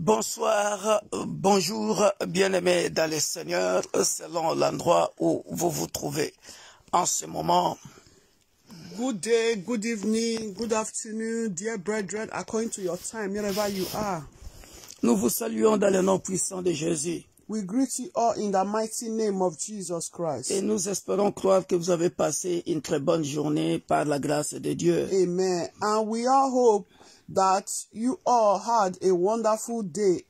Bonsoir, bonjour, bien-aimés dans le Seigneur, selon l'endroit où vous vous trouvez en ce moment. Good day, good evening, good afternoon, dear brethren, according to your time, wherever you are. Nous vous saluons dans le nom puissant de Jésus. We greet you all in the mighty name of Jesus Christ. Et nous espérons croire que vous avez passé une très bonne journée par la grâce de Dieu. Amen. And we all hope that you all had a wonderful day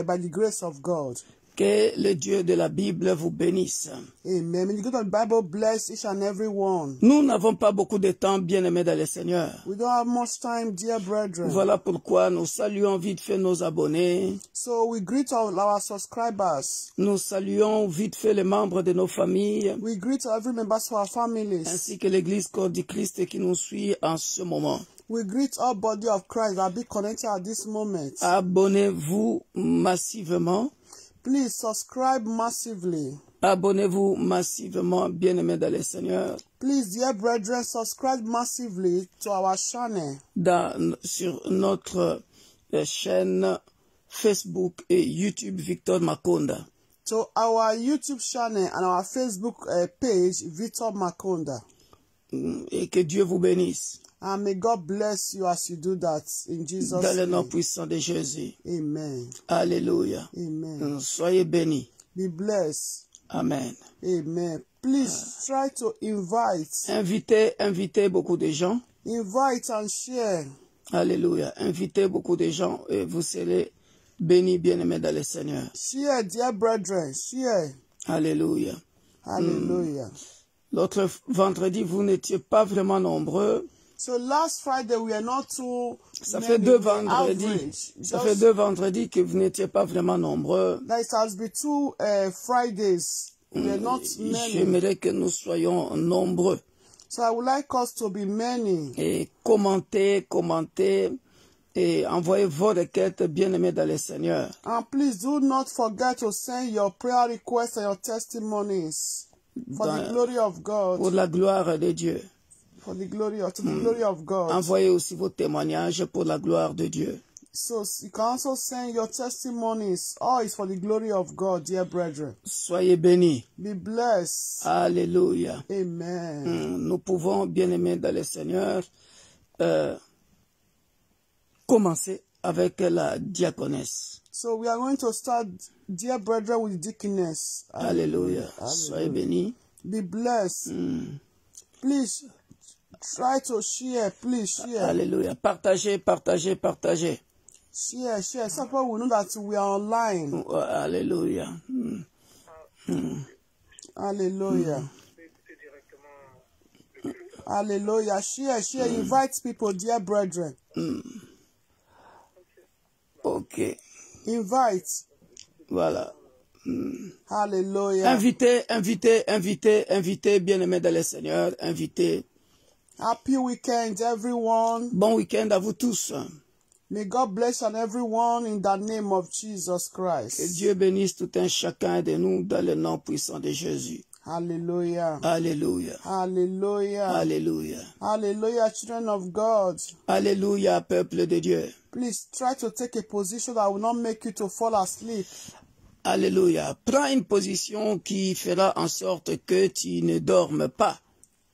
by the grace of God. Que le Dieu de la Bible vous bénisse. Amen. May the God of the Bible bless each and every one. Nous n'avons pas beaucoup de temps, bien-aimés dans le Seigneur. We don't have much time, dear brethren. Voilà pourquoi nous saluons vite fait nos abonnés. So we greet all our subscribers. Nous saluons vite fait les membres de nos familles. We greet every member of our families. Ainsi que l'Église corps du Christ qui nous suit en ce moment. We greet all body of Christ that be connected at this moment. Abonnez-vous massivement. Please subscribe massively. Abonnez-vous massivement, bien-aimés dans le Seigneur. Please, dear brethren, subscribe massively to our channel. Sur notre chaîne Facebook et YouTube Victor Makonda. To our YouTube channel and our Facebook page, Victor Makonda. Et que Dieu vous bénisse. And may God bless you as you do that in Jesus' name. Dans le nom puissant de Jésus. Amen. Alléluia. Amen. Soyez bénis. Be blessed. Amen. Amen. Please try to invite. Invitez beaucoup de gens. Invite and share. Alléluia. Invitez beaucoup de gens et vous serez bénis, bien-aimés dans le Seigneur. Share, dear brethren. Share. Alléluia. Hallelujah. L'autre vendredi, vous n'étiez pas vraiment nombreux. So last Friday we are not too. Ça fait deux vendredis. Ça fait deux vendredis que vous n'étiez pas vraiment nombreux. It has been two Fridays. We are not many. J'aimerais que nous soyons nombreux. So I would like us to be many. Et commentez et envoyez vos requêtes, bien-aimés dans le Seigneur. And please do not forget to send your prayer requests and your testimonies for the glory of God. Pour la gloire de Dieu. For the glory to the glory of God. Envoyez aussi vos témoignages pour la gloire de Dieu. So you can also send your testimonies. All is for the glory of God, dear brethren. Soyez bénis. Be blessed. Alléluia. Amen. Nous pouvons, bien-aimés dans le Seigneur, commencer avec la diaconesse. So we are going to start, dear brethren, with deaconess. Alléluia. Soyez bénis. Be blessed. Please try to share. Please share. Alléluia. Partagez. Share. So people will know that we are online. Alléluia. Hallelujah. Hallelujah. Share. Invite people, dear brethren. Ok. Invite. Voilà. Hallelujah. Invitez, bien-aimés dans le Seigneur. Invitez. Happy weekend, everyone. Bon week-end à vous tous. May God bless and everyone in the name of Jesus Christ. Que Dieu bénisse tout un chacun de nous dans le nom puissant de Jésus. Hallelujah. Alléluia. Hallelujah. Alléluia. Hallelujah, children of God. Alléluia, peuple de Dieu. Please try to take a position that will not make you to fall asleep. Alléluia. Prends une position qui fera en sorte que tu ne dormes pas.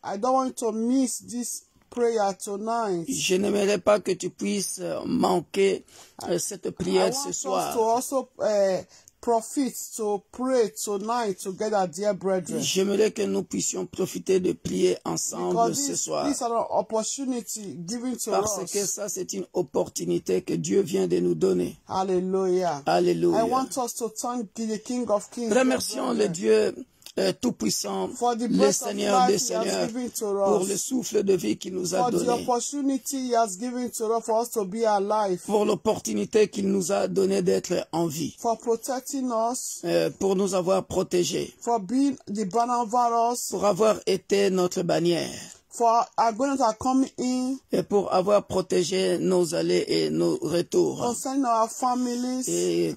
I don't want to miss this prayer tonight. Je n'aimerais pas que tu puisses manquer cette prière ce soir. I want us to also profit to pray tonight together, dear brethren. J'aimerais que nous puissions profiter de prier ensemble ce soir. This is an opportunity given to Parce que ça, c'est une opportunité que Dieu vient de nous donner. Hallelujah. Alléluia. I want us to thank the King of Kings. Remercions le Dieu tout-puissant, le Seigneur des Seigneurs, pour le souffle de vie qu'il nous a donné, pour l'opportunité qu'il nous a donné d'être en vie, pour nous avoir protégés, pour avoir été notre bannière, et pour avoir protégé nos allées et nos retours, et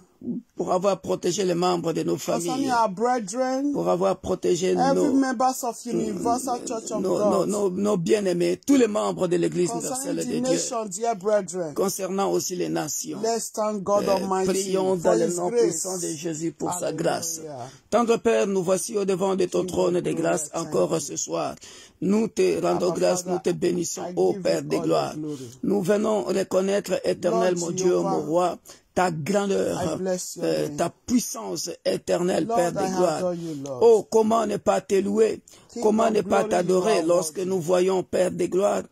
pour avoir protégé les membres de nos concerning familles, our brethren, pour avoir protégé every members of Universal Church of God, nos bien-aimés, tous les membres de l'Église universelle concerning de the Dieu, nation, dear brethren. concernant aussi les nations. Let's thank God Almighty Prions for dans le His nom puissant de grace. Jésus pour sa grâce. Hallelujah. Tendre Père, nous voici au devant de ton King trône of de glory, grâce thank encore you. ce soir. Nous te rendons Abba, grâce, Father, nous te bénissons, I ô give Père you de all the gloire. glory. Nous venons reconnaître, éternel Lord mon Dieu, Jehovah, mon roi, ta I grandeur, bless your name. ta puissance éternelle, Lord, Père de I gloire. adore you, Lord. Oh, comment ne pas te louer, King comment of ne pas glory, t'adorer you are lorsque worthy. nous voyons, Père de gloire,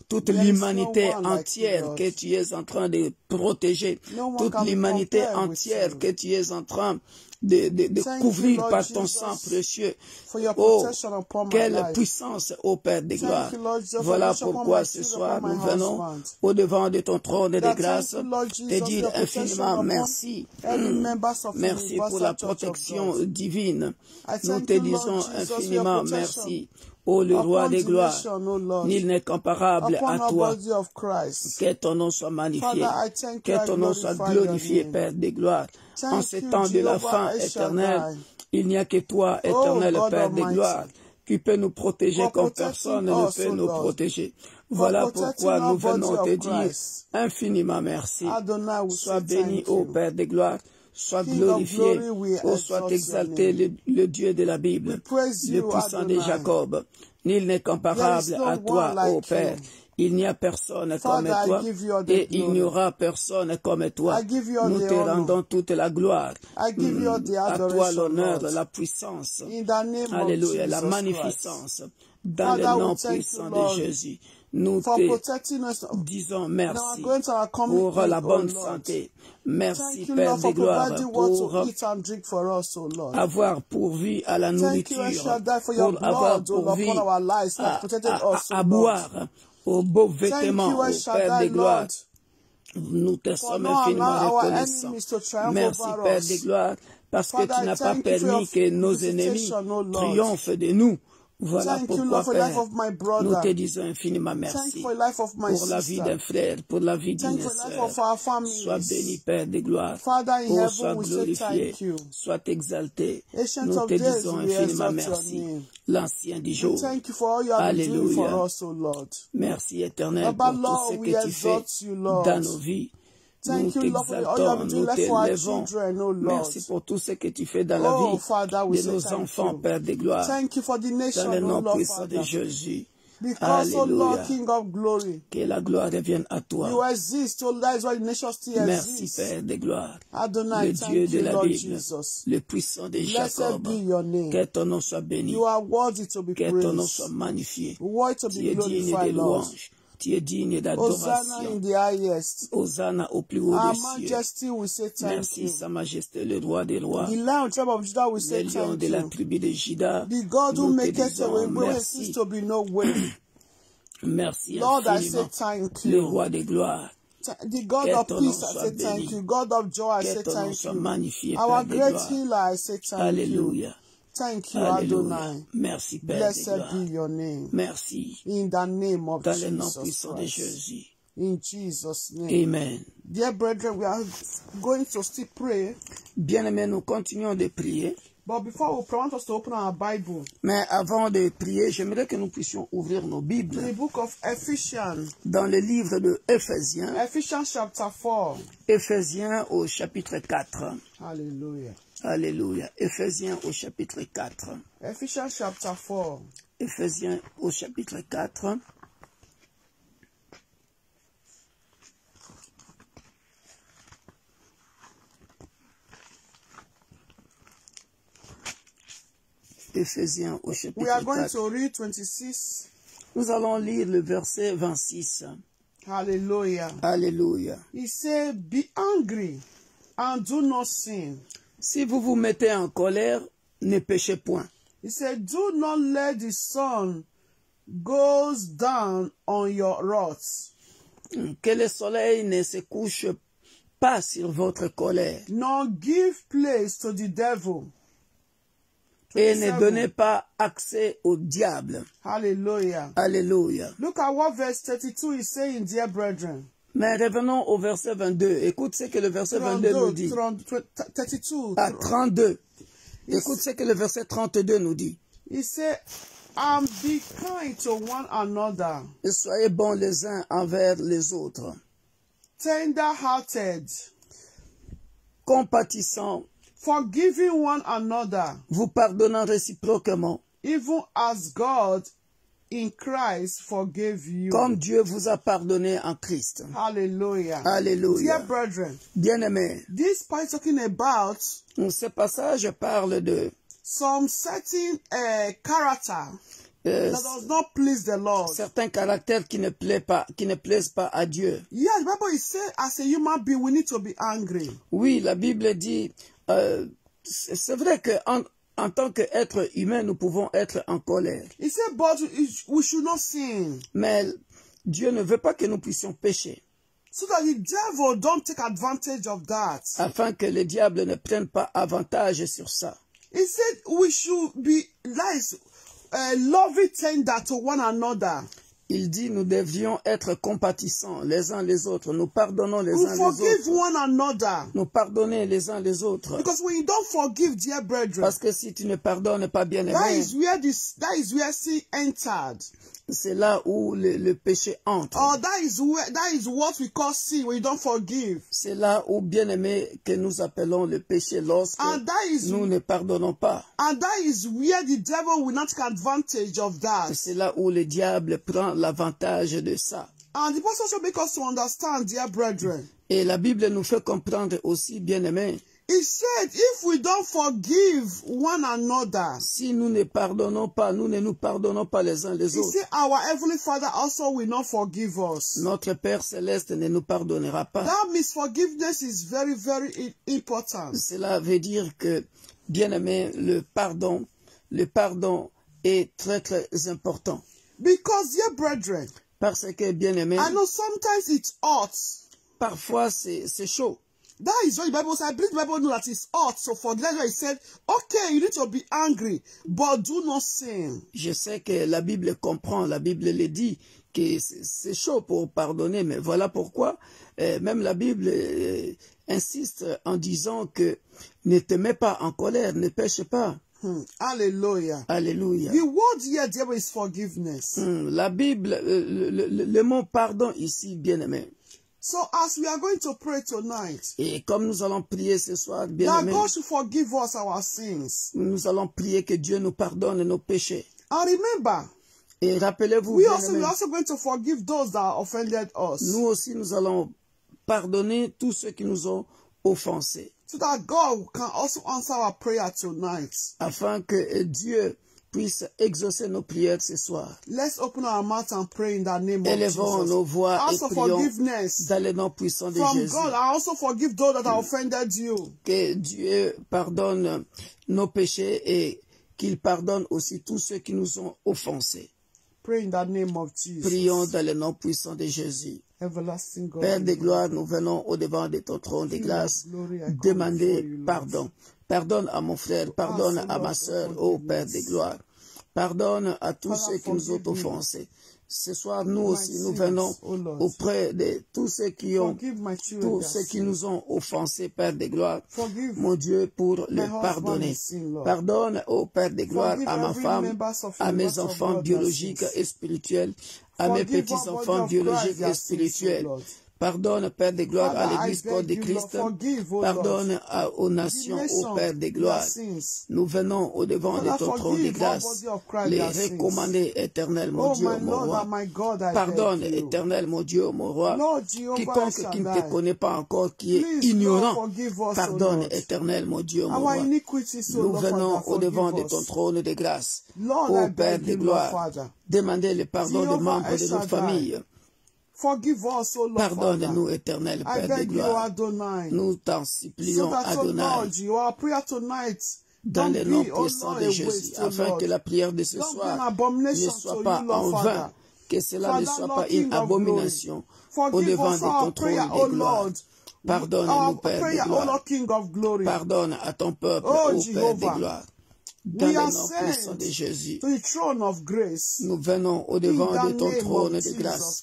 toute There is l'humanité no one like you, entière Lord. que tu es en train de protéger, No one toute can be l'humanité compared with entière you. que tu es en train de Thank couvrir you, Lord par ton Jesus, sang précieux. for your Oh, protection upon my quelle life. puissance, ô Père de gloire. Thank you, Lord Jesus, for Voilà protection upon pourquoi my ce children, soir upon my nous venons husband. au devant de ton trône de That grâce, thank you, Lord te Jesus, for dire your protection infiniment upon merci. every members of Merci pour la Universal Church of protection God. divine. I Nous thank te you, Lord disons Jesus, for your infiniment protection merci. Ô le roi upon des the gloires, nation, O Lord, nul n'est comparable upon à our toi. body of Christ. Que ton nom soit magnifié, Father, I thank you, que I ton nom soit glorify your glorifié, name. Père des gloires. En Thank ce you, temps de la Jehovah fin El éternelle, Shaddai. il n'y a que toi, Oh, éternel God Père des Almighty, gloires, qui peut nous protéger for comme protecting personne ne us, peut O nous Lord, protéger. for Voilà protecting pourquoi our nous body venons of te dire Christ. infiniment merci. Adonai, we Sois say béni, thank ô you. Père des gloires. Sois King of glorifié, glory, we ô soit exalt exalté your name. le Dieu de la We Bible, praise le you, puissant de Adonai. Jacob. Nul n'est There is comparable no à toi, one like ô Père. you. Il n'y a personne Father, comme toi I give you all the et il glory. n'y aura personne comme toi. I give you all Nous the te honor. rendons toute la gloire. I give you all the À toi adoration, l'honneur, Lord. la puissance. In the name Alléluia, of la Jesus magnificence. Christ. Dans Father, le we nom thank puissant you, de Lord, Jésus, nous for te protecting us disons in our merci going to our pour commitment, la oh bonne Lord. santé. Merci, Thank you, Père Lord, de for gloire, providing what pour to eat and drink for us, oh Lord. avoir pourvu à la Thank you, El nourriture, Shaddai, for your pour avoir blood, oh Lord, pourvu upon our lives, that protected us, oh à Lord. boire, aux beaux Thank vêtements, you, El au Père Shaddai, de gloire. Lord, Nous te for sommes not infiniment allowing our reconnaissants. enemies to triumph Merci, over Père us. de gloire, parce que Father, tu I n'as pas thank you for permis your que nos ennemis visitation, oh Lord. triomphent de nous. Voilà Thank you, pourquoi, Lord, for the life Père, of my nous brother. te disons infiniment Thank you merci for the life of my pour la vie sister. d'un frère, pour la vie Thank d'une you for the life sœur. of our Sois béni, families. Père de gloire. Father in Oh, heaven, sois we say glorifié, thank you. sois exalté. Ancient Nous of te days, disons we infiniment exalt your merci. name. L'ancien du We jour. thank you for all you have been doing Alléluia. for us, O Lord. Merci éternel Baba, pour tout Lord, ce we que tu fais exalt you, Lord. dans nos vies. Nous Thank you, Lord, for all you have t'exaltons, been nous doing for our t'élevons. children, O Lord. Merci pour tout ce que tu fais dans la Oh, vie Father, we de say nos thank enfants, you. Père de gloire. Thank you for the Dans nation, le O nom Lord, puissant de Father. Jésus. Because, O Lord, Alléluia. King of glory, Que la gloire revienne à you toi. exist, O Lord, that is why the nation still Merci, exists. Père de gloire. Adonai, Le Dieu thank de you, la Lord Bible, Jesus. le puissant de Blessed Jacob. be your name. Que ton nom soit béni. You are worthy to be Que ton nom soit praised. magnifié. Worthy to Tu be es digne de glorified, Lord. louange. Tu es digne Hosanna d'adoration. in the highest. Hosanna au plus haut Our des cieux. majesty, we say thank Merci, you. Sa Majesté, le roi des rois. The Lion tribe of Judah, we Le say lion thank de la you. tribu de Juda. The God who Nous te maketh a way disons where there seems merci. to be no way. Merci Lord, I say infiniment. thank Le you. roi des gloires. The God Que of ton nom peace, I soit say béni. thank you. God of joy, I Que say ton nom thank soit you. magnifié, Our Père de great gloire. healer, I say thank you. Alléluia. Thank you, Alléluia. Adonai. Merci, Père de Blessed gloire. be your name. Merci. In the name of Dans le nom Jesus puissant de Christ. Jésus. In Jesus' name. Amen. Dear brethren, we are going to still pray. Bien-aimés, nous continuons de prier. But before we pray, I want us to open our Bible. Mais avant de prier, j'aimerais que nous puissions ouvrir nos Bibles The book of Ephesians. dans le livre de Éphésiens. Ephesians chapter 4. Éphésiens au chapitre 4. Hallelujah. Alléluia. Éphésiens au chapitre 4. Ephesians chapter 4. Éphésiens au chapitre 4. Éphésiens au chapitre We are going 4. to read 26. Nous allons lire le verset 26. Hallelujah. Alléluia. He said, be angry and do not sin. Si vous vous mettez en colère, ne péchez point. He said, do not let the sun goes down on your wrath, Que le soleil ne se couche pas sur votre colère. nor give place to the devil. Et ne 27. donnez pas accès au diable. Hallelujah. Alléluia. Look at what verse 32 is saying, dear brethren. Mais revenons au verset 22. Écoute ce que le verset 22 nous dit. 32. À 32. Écoute ce que le verset 32 nous dit. He said, and be kind to one another, Et soyez bons les uns envers les autres, tender-hearted, compatissants, forgiving one another, vous pardonnant réciproquement, even as God in Christ forgave you. comme Dieu vous a pardonné en Christ. Hallelujah. Alléluia. Dear brethren, Bien-aimés, this part is talking about ce passage parle de some certain character that does not please the Lord. certains caractères qui ne plaisent pas à Dieu. Yes, the Bible is saying as a human being we need to be angry. Oui, la Bible dit, c'est vrai que en tant qu'être humain, nous pouvons être en colère. He said, but we should not sin, Mais Dieu ne veut pas que nous puissions pécher, so that the devil don't take advantage of that. afin que le diable ne prenne pas avantage sur ça. He said we should be nice, loving, tender to one another. Il dit, nous devrions être compatissants les uns les autres. Nous pardonnons les We uns les forgive autres. one another. Nous pardonner les uns les autres. Because when you don't forgive, dear brethren, Parce que si tu ne pardonnes pas, bien that aimé, is where sin entered. c'est là où le péché entre. Or that is what we call sin when you don't forgive. C'est là où, bien aimé, que nous appelons le péché lorsque And that is nous ne pardonnons pas. and that is where the devil will not take advantage of that. C'est là où le diable prend l'avantage de ça. And the pastor should make us to understand, dear brethren. Et la Bible nous fait comprendre aussi, bien aimé, He said, if we don't forgive one another, si nous ne pardonnons pas, nous ne nous pardonnons pas les uns les he autres, said our Heavenly Father also will not forgive us. notre Père Céleste ne nous pardonnera pas. That means forgiveness is very, very important. Cela veut dire que, bien aimé, le pardon est très très important. Because, dear brethren, Parce que, bien aimé, I know sometimes it's hot. parfois c'est chaud. That is why the Bible says, I believe the Bible knows that it's hot. So for that, he said, okay, you need to be angry, but do not sin. Je sais que la Bible comprend, la Bible le dit, que c'est chaud pour pardonner, mais voilà pourquoi même la Bible insiste en disant que ne te mets pas en colère, ne pêche pas. Hallelujah. Alléluia. The word here, dear, is forgiveness. La Bible, le mot pardon ici, bien aimé. So as we are going to pray tonight, Et comme nous allons prier ce soir, bien that aimé, God should forgive us our sins. nous allons prier que Dieu nous pardonne nos péchés. And remember, Et rappelez-vous, we bien are aimé, also going to forgive those that offended us, nous aussi nous allons pardonner tous ceux qui nous ont offensés, so that God can also answer our prayer tonight. afin que Dieu puisse exaucer nos prières ce soir. Let's open our mouth and pray in the name of Élevons Jesus. nos voix et Ask for prions forgiveness dans le nom puissant de from Jésus. God. I also forgive those that have offended you. Que Dieu pardonne nos péchés et qu'il pardonne aussi tous ceux qui nous ont offensés. Pray in the name of Jesus. Prions dans le nom puissant de Jésus. Everlasting God. Père de gloire, nous venons au devant de ton trône de grâce demander pardon. Pardonne à mon frère, pardonne à ma sœur, ô Père de gloire. Pardonne à tous ceux qui nous ont offensés. Ce soir, nous aussi, nous venons auprès de tous ceux qui nous ont offensés, Père de gloire. Mon Dieu, pour les pardonner. Pardonne, ô Père de gloire, à ma femme, à mes enfants biologiques et spirituels, à mes petits-enfants biologiques et spirituels. Pardonne, Père de gloire, à l'Église corps de Christ. Pardonne aux nations, ô Père de gloire. Nous venons au devant de ton trône de grâce, les recommander, éternel, mon Dieu, mon roi. Pardonne, éternel, mon Dieu, mon roi. Quiconque qui ne te connaît pas encore, qui est ignorant, pardonne, éternel, mon Dieu, mon roi. Nous venons au devant de ton trône de grâce, ô Père de gloire. Demandez le pardon des membres de notre famille. Forgive us, O Lord. Pardonne-nous, éternel Père de gloire. Nous t'en supplions, Adonai, dans le nom puissant de Jésus, afin que la prière de ce soir ne soit pas en vain, que cela ne soit pas une abomination au devant de ton trône de gloire. Pardonne-nous, Père de gloire. Pardonne à ton peuple, ô Père de gloire. Dans le nom puissant de Jésus, nous venons au devant de ton trône de grâce.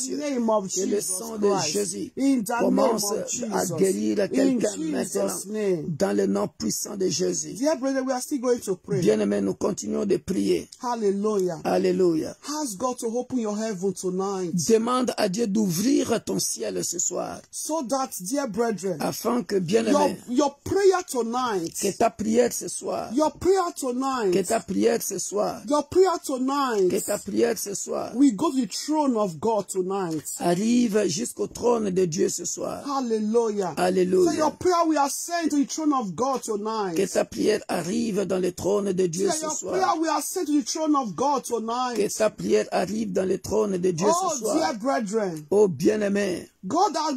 cieux. name of Que le Jesus sang de Christ. Jésus In the commence name of Jesus. à guérir In quelqu'un Jesus' maintenant name. dans le nom puissant de Jésus. Dear brother, we are still going to to pray. Bien-aimés, nous continuons de prier. Hallelujah. Alléluia. Ask God to open your heaven tonight. Demande à Dieu d'ouvrir ton ciel ce soir. So that, dear brethren, Afin que, bien-aimé, your prayer tonight, que ta prière ce soir, your prayer que tonight, ta prière ce soir, your prayer que tonight, ta prière ce soir we go to the throne of God tonight. arrive jusqu'au trône de Dieu ce soir. Hallelujah. So Alléluia. your prayer we are sent to the throne of God tonight. Que ta prière arrive dans le trône de Dieu So ce your soir. prayer we are sent to the throne of God Que tonight. ta prière arrive dans le trône de Dieu Oh, ce soir. dear brethren, Oh bien-aimé, God has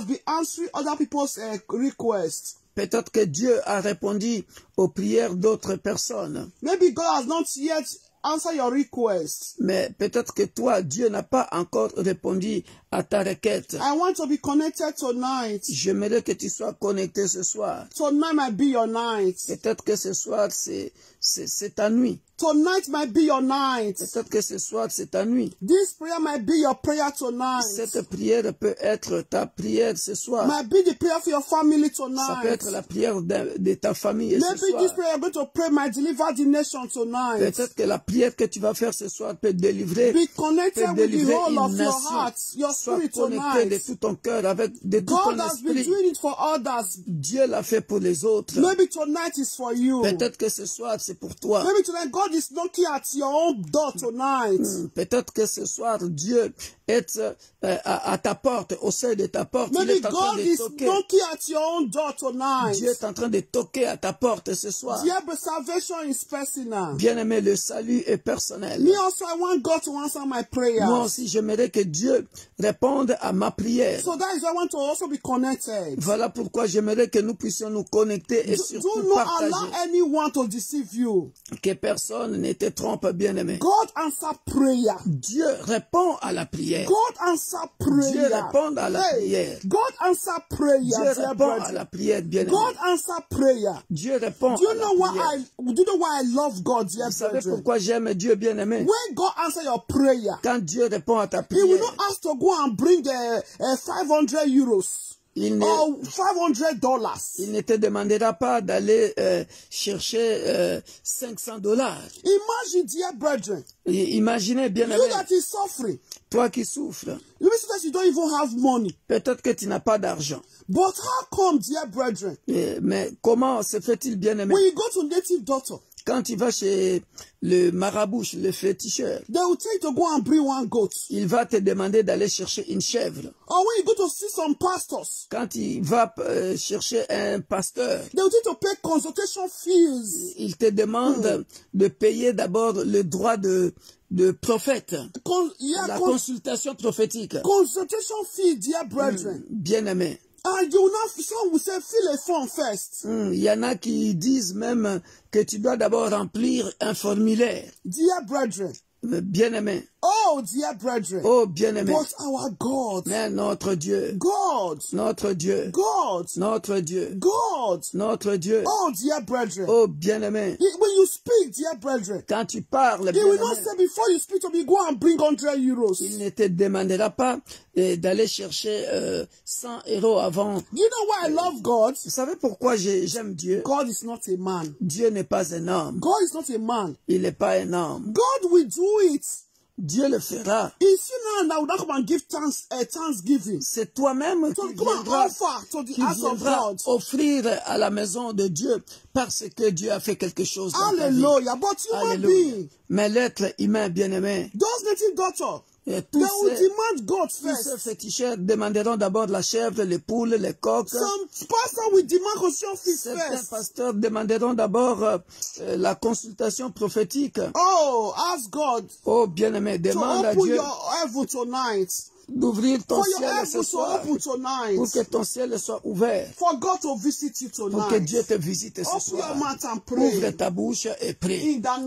been answering other people's requests. peut-être que Dieu a répondu aux prières d'autres personnes. Maybe God has not yet answered your request. Mais peut-être que toi, Dieu n'a pas encore répondu à ta requête. I want to be connected tonight. J'aimerais que tu sois connecté ce soir. Tonight might be your night. Peut-être que ce soir, c'est ta nuit. Tonight might be your night. Peut-être que ce soir, c'est ta nuit. This prayer might be your prayer tonight. Cette prière peut être ta prière ce soir. Might be the prayer for your family Ça peut tonight. être la prière de ta famille ce Maybe soir. this prayer you're going to pray might deliver the nation tonight. Peut-être que la prière que tu vas faire ce soir peut délivrer, Be connected with the délivrer whole une of your nation. heart, your Sois spirit connecté de tonight. tout ton cœur, de tout God ton has been esprit. doing it for others. Dieu l'a fait pour les autres. Maybe tonight is for you. Peut-être que ce soir, c'est pour toi. Maybe tonight God is knocking at your own door tonight. Peut-être que ce soir, Dieu est à ta porte, au seuil de ta porte. Il Maybe est en train God de is toquer. knocking at your own door tonight. Dieu est en train de toquer à ta porte ce soir. Dear, but salvation is personal. Bien-aimé, le salut est personnel. Me also, I want God to answer my prayer. Moi aussi, j'aimerais que Dieu réponde à ma prière. So that is why I want to also be connected. Voilà pourquoi j'aimerais que nous puissions nous connecter et Do surtout not partager. allow anyone to deceive you. Que personne ne te trompe, bien-aimé. God answer prayer. Dieu répond à la prière. God answer prayer. Dieu répond à la prière. God answer prayer. Dieu dear répond à brethren. la prière, bien-aimé. God answer prayer. Dieu répond Do you à la know why prière. do you know why I love God, dear Vous savez brethren? pourquoi j'aime Dieu, bien-aimé? When God answer your prayer, Quand Dieu répond à ta He will prière, not ask to go and bring 500 euros il ne, or $500. il ne te demandera pas d'aller chercher $500. Imagine, dear brethren, Imaginez, you bien-aimé, that is suffering. toi qui souffres. You mean that you don't even have money. Peut-être que tu n'as pas d'argent. But how come, dear brethren, Mais comment se fait-il, bien-aimé? when you go to native doctor, Quand tu vas chez le marabout, le féticheur, they will tell you to go and bring one goat. il va te demander d'aller chercher une chèvre. Or when you go to see some pastors, Quand il va chercher un pasteur, they will tell you to pay consultation fees. il te demande de payer d'abord le droit de prophète, la consultation prophétique. Consultation fee, dear brethren. Bien-aimé. And you will not, some will say, fill a form first. Il y en a qui disent même que tu dois d'abord remplir un formulaire. Dear brethren. Bien-aimé. Oh, dear brethren. Oh, bien-aimé. But our God. Mais notre Dieu. God. Notre Dieu. God. Notre Dieu. God. Notre Dieu. Oh, dear brethren. Oh, bien-aimé. When you speak, dear brethren. Quand tu parles, He will not say before you speak to me, go and bring 100 euros. Il ne te demandera pas d'aller chercher 100 euros avant. You know why I love God? Vous savez pourquoi j'aime Dieu? God is not a man. Dieu n'est pas un homme. God is not a man. Il n'est pas un homme. God will do it. Dieu le fera. It's you now that will not come and give thanksgiving. C'est toi-même So come and offer to the house of God. Offrir à la maison de Dieu parce que Dieu a fait quelque chose dans ta vie. Hallelujah. But human being. Mais l'être humain bien-aimé. Those native doctors. Et they will demand God first. Tous ces féticheurs demanderont d'abord la chèvre, les poules, les coqs. Some pastors will demand consultation fees first. Certains pasteurs demanderont d'abord la consultation prophétique. Oh, ask God. Oh, bien-aimé, demande à Dieu d'ouvrir ton ciel ce soir pour que ton ciel soit ouvert. For God to visit you tonight. Pour que Dieu te visite ce soir. Ouvre ta bouche et prie. Dans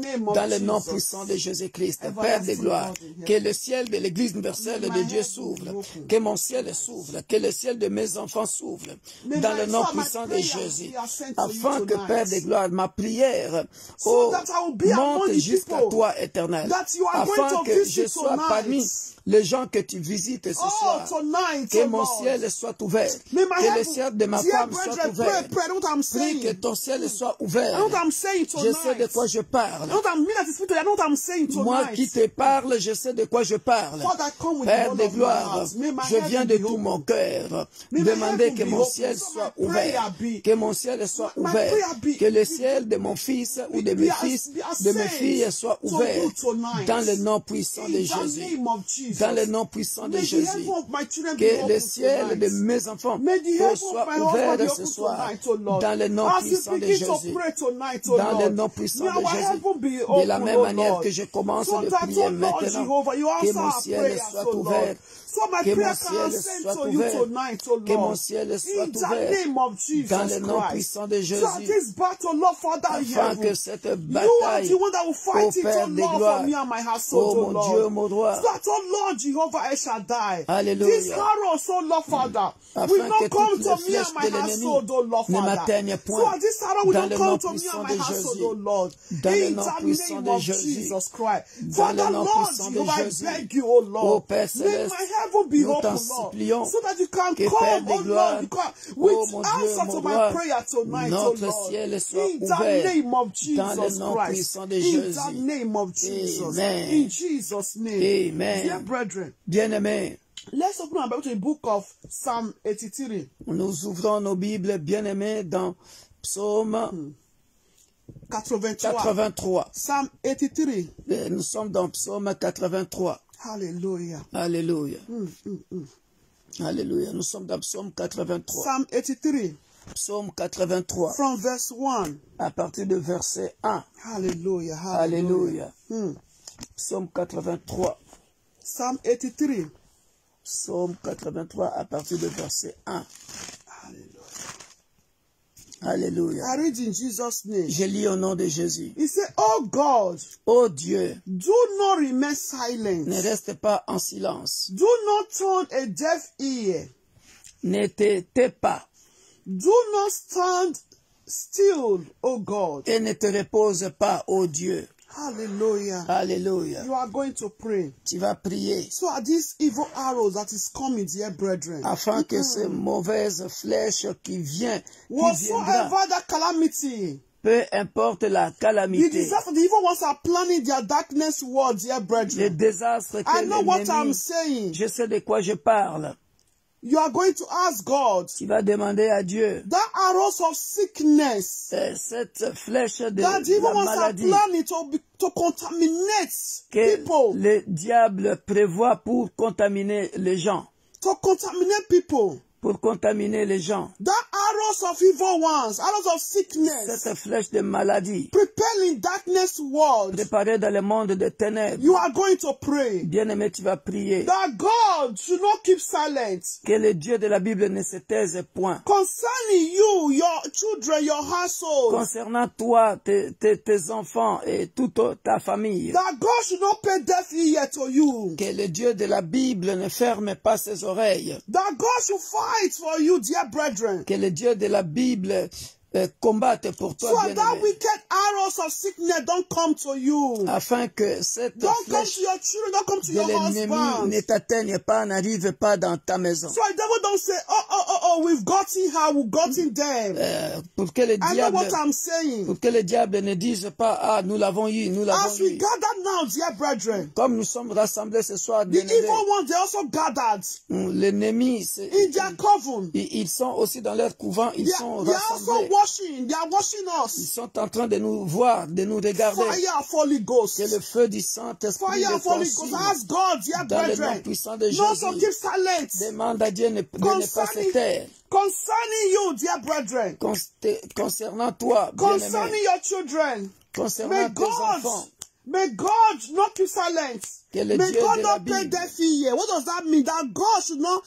le nom puissant de Jésus-Christ, Père de gloire, que le ciel de l'Église universelle de Dieu s'ouvre. Que mon ciel s'ouvre. Que le ciel de mes enfants s'ouvre. Dans le nom puissant de Jésus. Afin que, Père de gloire, ma prière monte jusqu'à toi, éternel. Afin que je sois parmi les gens que tu visites ce soir, tonight, que oh mon Lord. ciel soit ouvert, May my que le heaven- ciel de ma Dear femme soit brethren, ouvert. pray, know what I'm Prie que saying. ton ciel soit I ouvert. know what I'm saying Je sais de tonight. quoi je parle. I know what I'm mean that it's I know what I'm saying Moi qui tonight. te parle, je sais de quoi je parle. Father, come with the Père word de of my gloire, heart. May my je viens heaven de be tout open. mon cœur May my demander heaven que be mon open. ciel So soit my prayer ouvert, be- que mon ciel soit my ouvert, prayer be- que le ciel de mon fils ou de mes fils, de mes filles soit to ouvert you tonight. dans le nom puissant de In the Jésus. name of Jesus. Dans le nom puissant de May the Jésus. heaven of my children be Que le open ciel tonight. de mes enfants May the heaven of soit my husband be ouvert ce open soir tonight, oh Lord. dans le nom As we puissant de begin to Jésus. pray tonight, oh Dans le Lord. nom puissant May de our Jésus. heaven be De la open, même oh manière Lord. que je commence So le that, prier oh Lord maintenant, Jehovah, you que answer mon our ciel prayers, soit oh ouvert. Lord. So my Que prayer mon can ciel ascend soit to you ouvert. tonight, oh Que mon Lord. ciel soit In the ouvert. name of Jesus Dans le nom Christ. puissant de So that Jésus. this battle, Lord, Father, in Afin heaven, que cette you are bataille, the one that will ô fight it, Père oh des Lord, for gloires, me and my household, ô oh mon Lord. Dieu, mon roi, So that, oh Lord Jehovah El Shaddai, Alléluia. this arrows, oh Lord Father, Afin will que not come toutes to les me flèches and my de l'ennemi household, oh Lord ne Father. m'atteignent So point. that this arrow will Dans not le come nom to me puissant and my de household, Jésus. oh Lord. Dans le In nom the puissant name de of Jésus. Jesus Christ. Dans le Father, nom Lord puissant de Jehovah, I Jésus. beg you, oh Lord. Ô Père May céleste, my heaven be nous open, t'en Lord. supplions So that you can que come, Père des oh gloires, Lord, you can, ô with mon Dieu, answer mon to roi, my prayer tonight, oh notre Lord. ciel soit In the ouvert name of dans le Jesus nom Christ. puissant de In Jésus. the name of Jesus. Amen. In Jesus' name. Amen. Dear brethren, Bien-aimés, let's open our Bible to the book of Psalm 83. nous ouvrons nos Bibles bien-aimés dans Psaume 83. Psalm 83. Et nous sommes dans Psaume 83. Hallelujah. Alléluia. Alléluia. Nous sommes dans Psaume 83. Psalm 83. Psaume 83. From verse 1. À partir de verset 1. Hallelujah. Alléluia. Psaume 83. Psalm 83. Psaume 83 à partir de verset 1. Hallelujah. Alléluia. I read in Jesus' name. Je lis au nom de Jésus. He said, Oh God, Ô Dieu, do not remain silent. ne reste pas en silence. Do not turn a deaf ear. Ne te tais pas Do not stand still, O God. et ne te repose pas, ô Dieu. Hallelujah. Alléluia. You are going to pray. Tu vas prier So are these evil arrows that is coming, dear brethren, afin que ces mauvaises flèches qui viendra, whatsoever the calamity, peu importe la the calamité, disaster, the evil ones are planning their darkness war, dear le brethren. désastre que I know what I'm l'ennemi, saying. je sais de quoi je parle. You are going to ask God, Tu vas demander à Dieu, that arrows of sickness, cette flèche de that the evil la ones are maladie planning to contaminate que people, le diable prévoit pour contaminer les gens, pour contaminer les gens. That arrows of evil ones, arrows of sickness, Cette flèche de maladie preparing darkness world, préparée dans le monde des ténèbres. you are going to pray Bien-aimé, tu vas prier that God should not keep silent que le Dieu de la Bible ne se taise point. concerning you, your children, your household. Concernant toi, tes enfants et toute ta famille, That God should not pay deaf ear to you. que le Dieu de la Bible ne ferme pas ses oreilles, That God should fight for you, dear brethren. que le Dieu de la Bible combatte pour toi, So that bien-aimé, wicked arrows of sickness don't come to you. afin que cette Don't come flèche to your children, don't come to de your l'ennemi husband. ne t'atteigne pas, n'arrive pas dans ta maison. So the devil don't say, we've gotten her, we've gotten them. Pour que le I know diable, what I'm saying. pour que le diable ne dise pas, ah, nous l'avons eu, nous l'avons As we eu. gather now, dear brethren, Comme nous sommes rassemblés ce soir, the bien-aimés, evil ones, they also gathered l'ennemi, in their coven. ils sont aussi dans leur couvent, ils sont They are also rassemblés. watching, they are watching Ils us. sont en train de nous voir, de nous regarder. Fire of Holy Ghost. Que le feu du Saint-Esprit Fire les of Holy Ghost. consume. Ask God, dear Dans le nom brethren, puissant de not to Jésus, keep silent. demande à Dieu de ne pas se taire. Concerning you, dear brethren, Concernant toi, bien-aimé, concerning your children, concernant tes enfants, may God not keep silent. que le May Dieu God de la not pay Bible, deaf ear. What does that mean? That God should not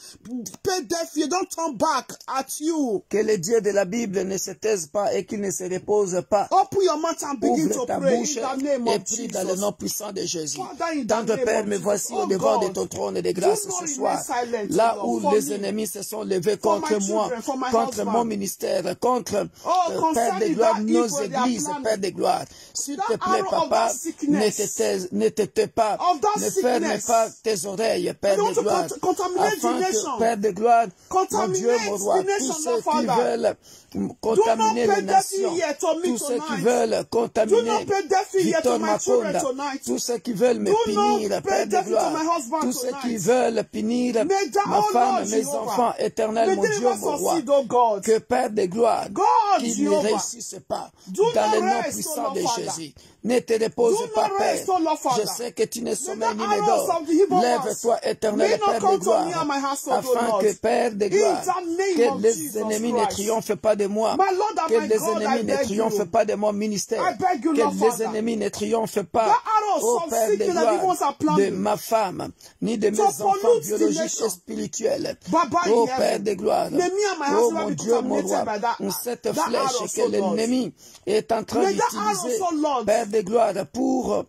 pay deaf ear. Don't turn back at you. que le Dieu de la Bible ne se taise pas et qu'il ne se repose pas. Open your mouth and begin Ouvre to ta pray bouche in the name et of prie dans le Jesus. nom puissant de Jésus. Father, in the Tendre name Père, of me Jesus. voici Oh au devant de God, ton trône de grâce do not ce remain soir. silent, Là Lord, où for les me, ennemis se sont levés for contre my moi, children, for my contre husband. mon ministère, contre Père de concerning gloire, that nos evil they are églises, planning. Père de gloire. S'il te That plaît, arrow of Papa, that sickness, sickness. ne te tais pas, Of that ne ferme sickness. pas tes oreilles, Père I don't de want to gloire, contaminate afin the nation. que, Père de gloire, mon Dieu, Contaminate mon roi, the nation, tous Lord ceux qui Father. veulent Do contaminer not les pay nations, deaf ear to me tous ceux qui tonight. veulent Do contaminer not pay deaf ear to Victor my children Makonda, tonight. tous ceux qui veulent me Do punir, not pay Père de deaf ear to gloire, my husband tous ceux qui tonight. veulent punir May that, ma oh femme, Lord mes Jehovah, enfants, éternel, may mon they Dieu, never mon roi, succeed, oh God. que Père de gloire, God, qu'ils ne Jehovah, réussissent pas do dans not le nom rest, puissant oh Lord de Father. Jésus. Ne te repose Do pas, not Père. rest, oh Lord Father. Je sais que tu ne sommeilles ni the ne arrows dors. of the evil ones Lève-toi, éternel may not Père de come to me gloire, and my household, oh afin Lord. que, Père de gloire, In the name que of les Jesus ennemis ne Christ. triomphent pas de moi, My Lord and que my les God, I ennemis ne beg triomphent you. pas de mon ministère, I beg you, que Lord les Father. ennemis ne triomphent pas, That arrows ô of Père de sickness that evil gloire, ones are de planning ma femme, ni de mes to enfants pollute the biologiques nation. et spirituels. Baba Ô in Père heaven. de gloire, May me and my ô house mon never be Dieu, mon contaminated roi, by that cette arrow, flèche que so Lord. l'ennemi est en train May that d'utiliser, arrow, so Lord. Père de gloire, pour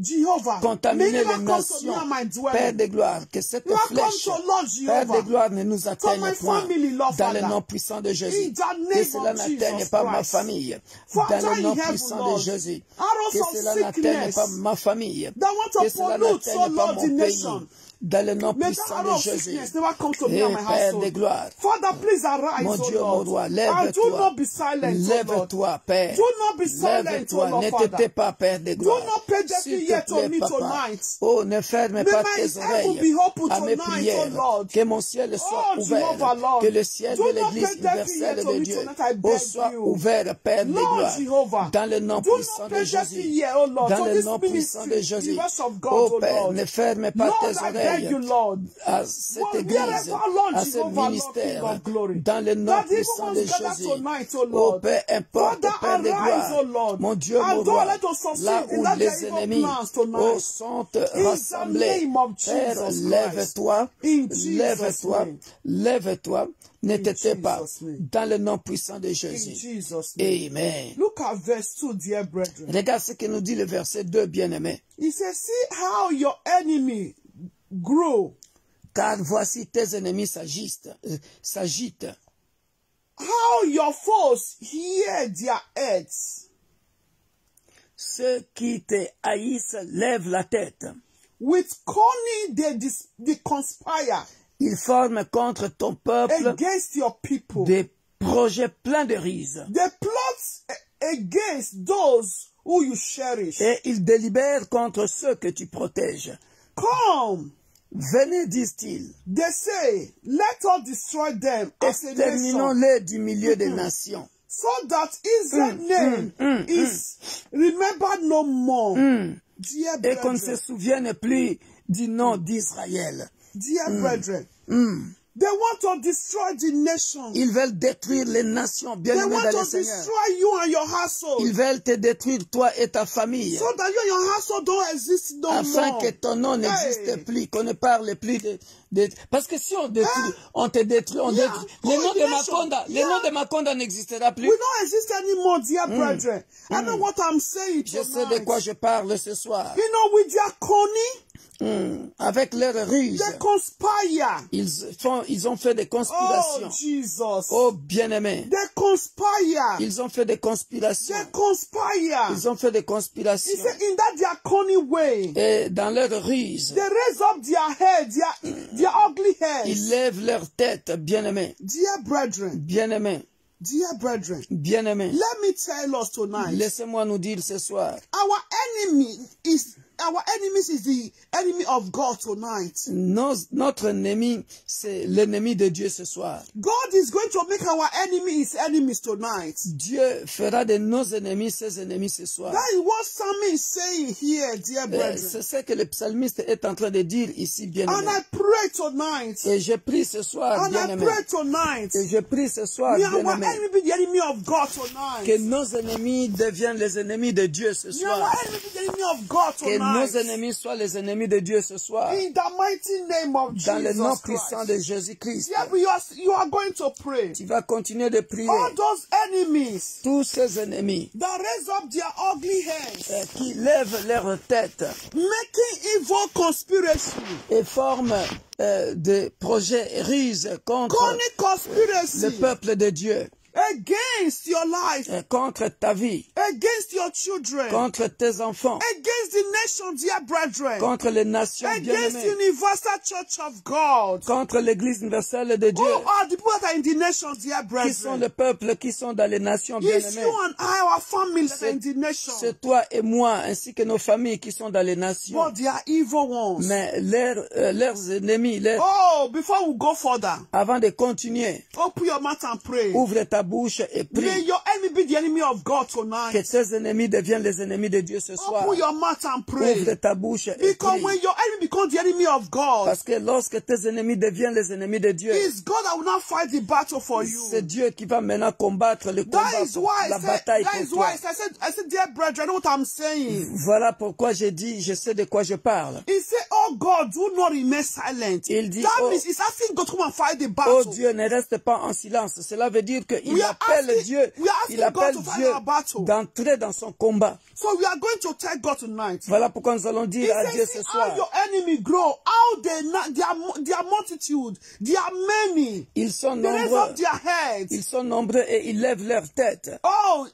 Jehovah, may contaminer never les come to me nations. and my Père dwelling. de gloire, que cette Lord, come flèche, to Lord Père de Jehovah. gloire, ne nous To atteigne my point family, Lord dans le Father. nom puissant de Jésus. In the Que name cela of n'atteigne Jesus pas ma Christ. famille Father dans le nom in heaven, puissant de Lord. Jésus. Arrows Que of cela n'atteigne sickness pas ma famille. that want to Que cela pollute, so n'atteigne pas Lord, mon the pays nation. dans le nom May that puissant arrow de of Jésus. sickness never come to me Et and my Père de household. gloire, Father, please arise, mon O Dieu, mon Lord. roi, And do lève-toi. not be silent, O Lord. Lève-toi, Père. Do not be silent, O Lève-toi. Lord, Ne te Father. tais pas, Père de Do gloire. not pay deaf S'il ear te to plaît, me papa. tonight. Oh, ne ferme May pas my tes heaven oreilles be open à mes tonight, prières. O Lord. Que mon ciel soit Oh, ouvert. Jehovah, Lord. Que le ciel Do de not l'Église pay deaf ear universelle to de me Dieu tonight, I beg soit you. ouvert, Père de Lord gloire. Jehovah. Dans le nom Do puissant not de pay deaf Jésus. ear, O Lord. Dans To le this nom puissant de ministry, Jésus. universe of God, Oh O Père, Lord. ne ferme pas Lord, tes I beg oreilles you, Lord. à cette Well, église, wherever, Lord à ce Jehovah, Lord, King ministère, of glory, dans le nom that the evil puissant de ones gather Jésus. tonight, O Oh Lord. Père, importe, Father, Père de arise, gloire, O Lord. mon Dieu, mon And don't roi, let us succeed là in où that their les evil ennemis plans tonight. sont In rassemblés. the name of Père, Jesus lève-toi, In Jesus' lève-toi, name. lève-toi, ne te In tais pas, Jesus' name. dans le nom puissant de In Jésus. Jesus' name. Amen. Look at verse 2, dear brethren. Regarde ce que nous dit le verset 2, bien-aimé. He says, see how your enemy grow, Car voici tes ennemis s'agitent. how your foes hear their heads. Ceux qui te haïssent lèvent la tête. With cunning they conspire Ils forment contre ton peuple against your people. des projets pleins de rises. They plot against those who you cherish. Et ils délibèrent contre ceux que tu protèges. Come, Venez, disent-ils, they say, let us destroy them as a nation, exterminons-les du milieu des nations. so that Israel's name is remembered no more. Dear Et qu'on ne se brethren, souvienne plus du nom d'Israël. dear brethren, they want to destroy the nation. Ils veulent détruire les nations, They bien-aimés want dans le to Seigneur. destroy you and your household, Ils veulent te détruire, toi et ta famille, so that you and your household don't exist no afin more. que ton nom n'existe Hey. plus, qu'on ne parle plus de... Parce que si on détruit, on te détruit, on Yeah. détruit. Le nom de Nation. Makonda, le Yeah. nom de Makonda n'existera plus. We don't exist anymore, dear brethren. I know what I'm saying Je sais de tonight. quoi je parle ce soir. You know, with their cunning, Avec leur ruse, they conspire. ils ont fait des Oh, conspirations. Jesus. Oh, bien-aimés, They conspire. ils ont fait des conspirations. They conspire. Ils ont fait des He conspirations. said, in that their cunning way, Et dans leur ruse, they raise up their head, their ugly ils heads. lèvent leur tête, bien-aimés, Dear brethren, bien-aimés, dear brethren, bien-aimés. let me tell us tonight, Laissez-moi nous dire ce soir, our enemies is the enemy of God tonight. notre ennemi, c'est l'ennemi de Dieu ce soir. God is going to make our enemy his enemies tonight. Dieu fera de nos ennemis ses ennemis ce soir. That is what Psalm is saying here, dear brethren. C'est ce que le psalmiste est en train de dire ici, And bien-aimé. I pray tonight. Et je prie ce soir, And I bien-aimé. pray tonight. Et je prie ce soir, May our bien-aimé, enemy be the enemy of God tonight. que nos ennemis deviennent les ennemis de Dieu ce May our soir. enemy be the enemy of God Que nos tonight. ennemis soient les ennemis de Dieu ce soir. In the mighty name of Dans le nom Jesus puissant Christ. de Jésus-Christ. Yeah, but you are going to pray. Tu vas continuer de prier. All those enemies Tous ces ennemis that raise up their ugly heads, qui lèvent leur tête making evil conspiracy, et forment des projets ruses contre cunning le conspiracy peuple de Dieu, against your life, contre ta vie, against your children, contre tes enfants, against Against the nation, dear brethren. contre les nations Against bien-aimées, universal church of God. contre l'église universelle de Dieu, Who are the people that are in the nation, dear qui sont brethren? le peuple, qui sont dans les nations It's bien-aimées. you and I, our family that are in the nation. C'est toi et moi, ainsi que nos familles qui sont dans les nations. But they are evil ones. Mais leurs ennemis, Oh, before we go further, avant de continuer, open your mouth and pray. ouvre ta bouche et May prie. your enemy be the enemy of God tonight. Que tes ennemis deviennent les ennemis de Dieu ce soir. Open your mouth and pray. Ouvre ta bouche et Because prie. when your enemy becomes the enemy of God, Parce que lorsque tes ennemis deviennent les ennemis de Dieu, it's God that will not fight the battle for you. c'est Dieu qui va maintenant combattre le combat, That is why la bataille that pour is toi. why I said, dear brethren, know what I'm saying. Voilà pourquoi j'ai dit, je sais de quoi je parle. He said, oh God, do not remain silent. Il dit, That oh, means he's asking God to come and fight the oh battle. Dieu, ne reste pas en silence. Cela veut dire qu'il We are appelle asking- Dieu, we are asking il appelle God to fight Dieu our battle. d'entrer dans son combat. So we are going to tell God tonight. Voilà pourquoi nous allons He dire à Dieu says, ce see how soir. your enemy grow, how they are multitude, they are many. Ils sont They raise nombreux. up their heads. Ils sont nombreux et ils lèvent leur tête. Oh,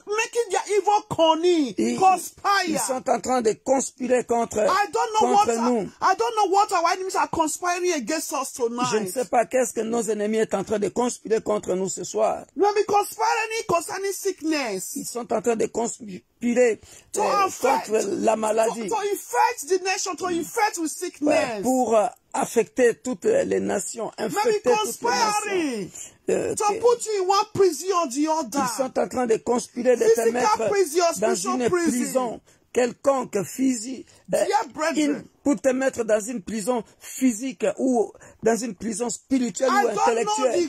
making their evil cunning Ils conspire. sont en train de conspirer contre I don't know what nous. I don't know what our enemies are conspiring against us Je ne tonight. sais pas qu'est-ce que nos ennemis sont en train de conspirer contre nous ce soir. Let me conspiring concerning sickness. Ils sont en train de conspirer To affect- contre la maladie, To infect the nation, to infect with sickness. pour affecter toutes les nations, Let me infecter toutes les conspiring nations. to put you in one prison or the Ils other. sont en train de conspirer de te Physical mettre prison, dans spiritual une prison. prison quelconque physique, Dear brethren, pour te mettre dans une prison physique ou dans une prison spirituelle I ou don't know intellectuelle.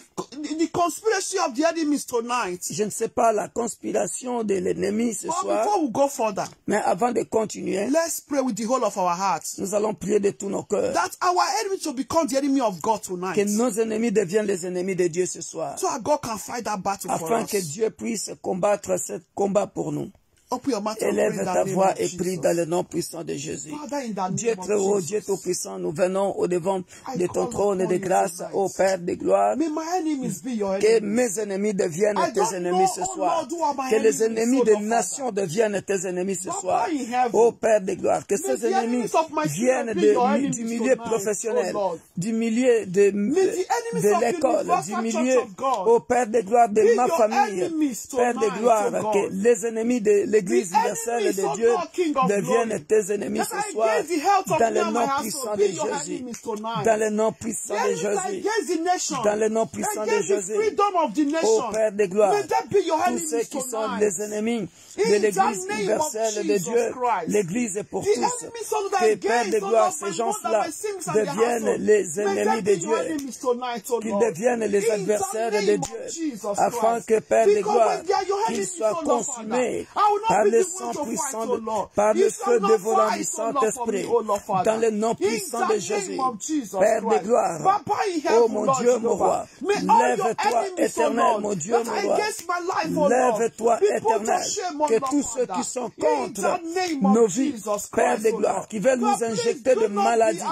the conspiracy of the enemies tonight. Je ne sais pas la conspiration de l'ennemi ce But soir, before we go further, mais avant de continuer, let's pray with the whole of our hearts. nous allons prier de tout nos cœurs. That our enemies will become the enemy of God Que tonight. nos ennemis deviennent les ennemis de Dieu ce soir, So that God can fight that battle for afin que us. Dieu puisse combattre ce combat pour nous. Open your mouth and pray Élève in ta the voix name of et prie Jesus. dans le nom puissant de Jésus. Father, in the Dieu name très haut, of Dieu Jesus. tout-puissant, nous venons au devant I de call ton trône upon de you grâce, tonight. ô Père de gloire. May my enemies be your Que enemies. mes ennemis deviennent I tes don't ennemis know, ce oh soir. Lord, who are my Que les enemies, ennemis so des Lord, nations deviennent tes ennemis ce Papa soir. in heaven, Ô Père de gloire, que may ces the ennemis enemies of my viennent children be your enemies du milieu tonight, professionnel, oh Lord. du milieu de enemies of l'école, universal du church milieu, of God ô Père de gloire, de be ma your famille. enemies Père de tonight, gloire, oh God. que les ennemis de l'Église The universelle enemies, de oh Dieu Lord, King of deviennent glory. tes ennemis That ce soir. against the health of Dans me le and nom my puissant household, de be your Jésus. enemies tonight. Dans le nom puissant The de enemies are Jésus. against the nation. Dans le nom puissant de Against the Jésus. freedom of the Ô nation. Père de gloire, May that be your tous enemies ceux qui sont tonight. les ennemis de In l'Église the name universelle of de Jesus Dieu, Christ. l'Église est pour The tous. enemies of the Que Père de against, oh gloire, Lord, ces my gens-là mother, my siblings and their deviennent household. les May ennemis that de be your Dieu. enemies tonight, oh Qu'ils Lord. deviennent les In adversaires the de name Dieu, of Jesus afin Christ. que Père de Because gloire, when they are your qu'ils enemies, soient oh Lord, consumés Father, I will not par be le the sang one to puissant, fight, oh Lord. par le You feu shall not dévorant du fight, oh Lord, for me, Saint-Esprit, oh Lord, Father. dans le nom In puissant the de Jésus. name of Jesus Père de Christ. gloire, Papa in ô heaven, mon Lord Dieu, mon Jehovah. roi, May all your lève-toi, enemies, oh éternel, Lord, mon Dieu, that mon are roi. against my life, oh Lord, Lève-toi, be put to éternel, shame, oh que Lord, tous ceux Father. qui sont In contre the name of nos vies, Jesus Père Christ, de oh gloire, Lord. qui veulent nous God, please injecter do de not be maladies,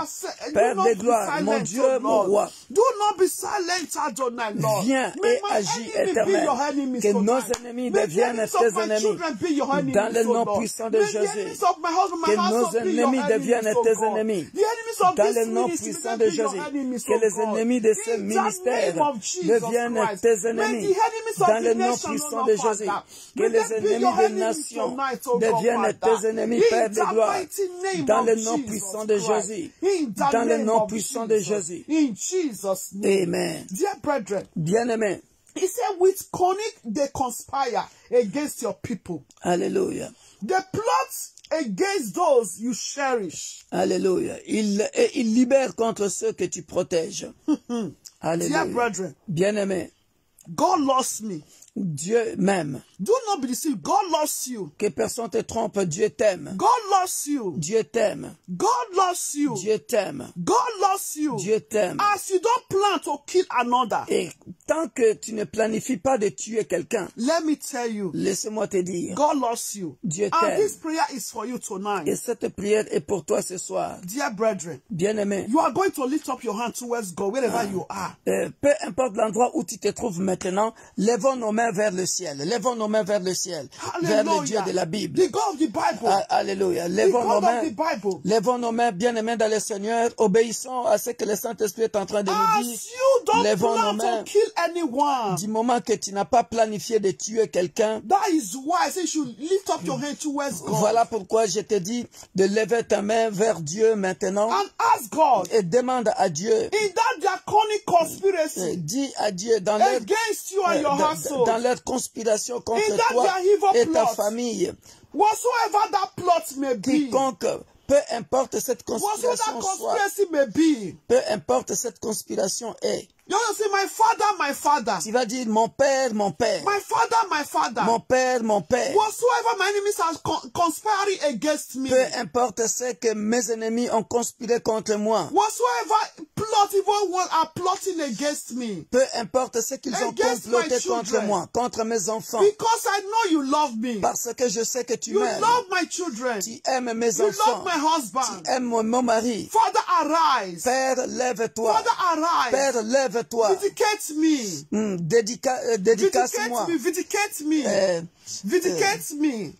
Père do de not be gloire, mon silent, Dieu, oh mon Lord. roi, Do not be silent, Adonai, Lord. viens May et my agis, enemy be éternel, your enemies que nos tonight. ennemis May the deviennent enemies of tes my ennemis, children be your enemies, dans le oh nom Lord. puissant de May the Jésus. enemies of my husband, my Que nos household be your ennemis enemies, deviennent oh tes God. ennemis. The enemies of Dans this le nom ministry, puissant may de they be your Jésus, enemies, que oh les God. ennemis de ce In the ministère name of Jesus deviennent Christ. tes May ennemis. the enemies of Dans the le nom nation, puissant oh de Lord, Jésus, Father. que May les they be your ennemis des enemies nations tonight, oh God, deviennent Father. tes ennemis, In Père de the gloire. mighty name Dans of le nom Jesus puissant de Christ. Jésus. In the Dans le name nom of puissant de Jesus. Jésus. In Jesus' name. Amen. Dear brethren, Bien-aimés, he said, with cunning they conspire against your people. alléluia. They plot against those you cherish. Alléluia. Il libère contre ceux que tu protèges. Alléluia. Dear brethren, Bien-aimés, God loves me. Dieu m'aime. Do not be deceived. God loves you. Que personne te trompe, Dieu t'aime. God loves you. Dieu t'aime. God loves you. Dieu t'aime. God loves you. Dieu t'aime. As you don't plan to kill another. Et tant que tu ne planifies pas de tuer quelqu'un, let me tell you, laisse-moi te dire, God loves you. Dieu And t'aime. this prayer is for you tonight. Et cette prière est pour toi ce soir. Dear brethren, Bien-aimé, you are going to lift up your hand towards God wherever you are. peu importe l'endroit où tu te trouves maintenant, levons nos mains vers le ciel. Levons nos mains vers le ciel, vers le Dieu de la Bible. The God of the Bible. Alléluia. The Levons nos God mains. of the Bible. Levons nos mains, bien-aimés dans le Seigneur. Obéissons à ce que le Saint-Esprit est en train de nous dire. As you don't Levons nos plan mains. to kill anyone, Du moment que tu n'as pas planifié de tuer quelqu'un, that is why I say you should lift up your hand towards God. voilà pourquoi je te dis de lever ta main vers Dieu maintenant And ask God et demande à Dieu. in that draconic conspiracy Dis à Dieu dans leur, against you and your household, dans leur conspiration contre In that toi their evil et ta plot. famille. whatsoever that plot may be, Quiconque, peu importe cette whatsoever that conspiration soit, conspiracy may be, peu importe cette conspiration est, you want to say, my father, tu vas dire mon père, my father, mon père, mon père. whatsoever my enemies are conspiring against me, Peu importe ce que mes ennemis ont conspiré contre moi. whatsoever plot evil one are plotting against me, Peu importe ce qu'ils ont Against comploté my contre children. moi, contre mes enfants. because I know you love me, Parce que je sais que tu you m'aimes. love my children, Tu aimes mes you love enfants. my husband. Tu aimes mon mari. Father, arise. Père, lève-toi. Father, arise. Père, lève-toi. Vindicate me. Dédicace-moi. Vindicate me. Vindicate me.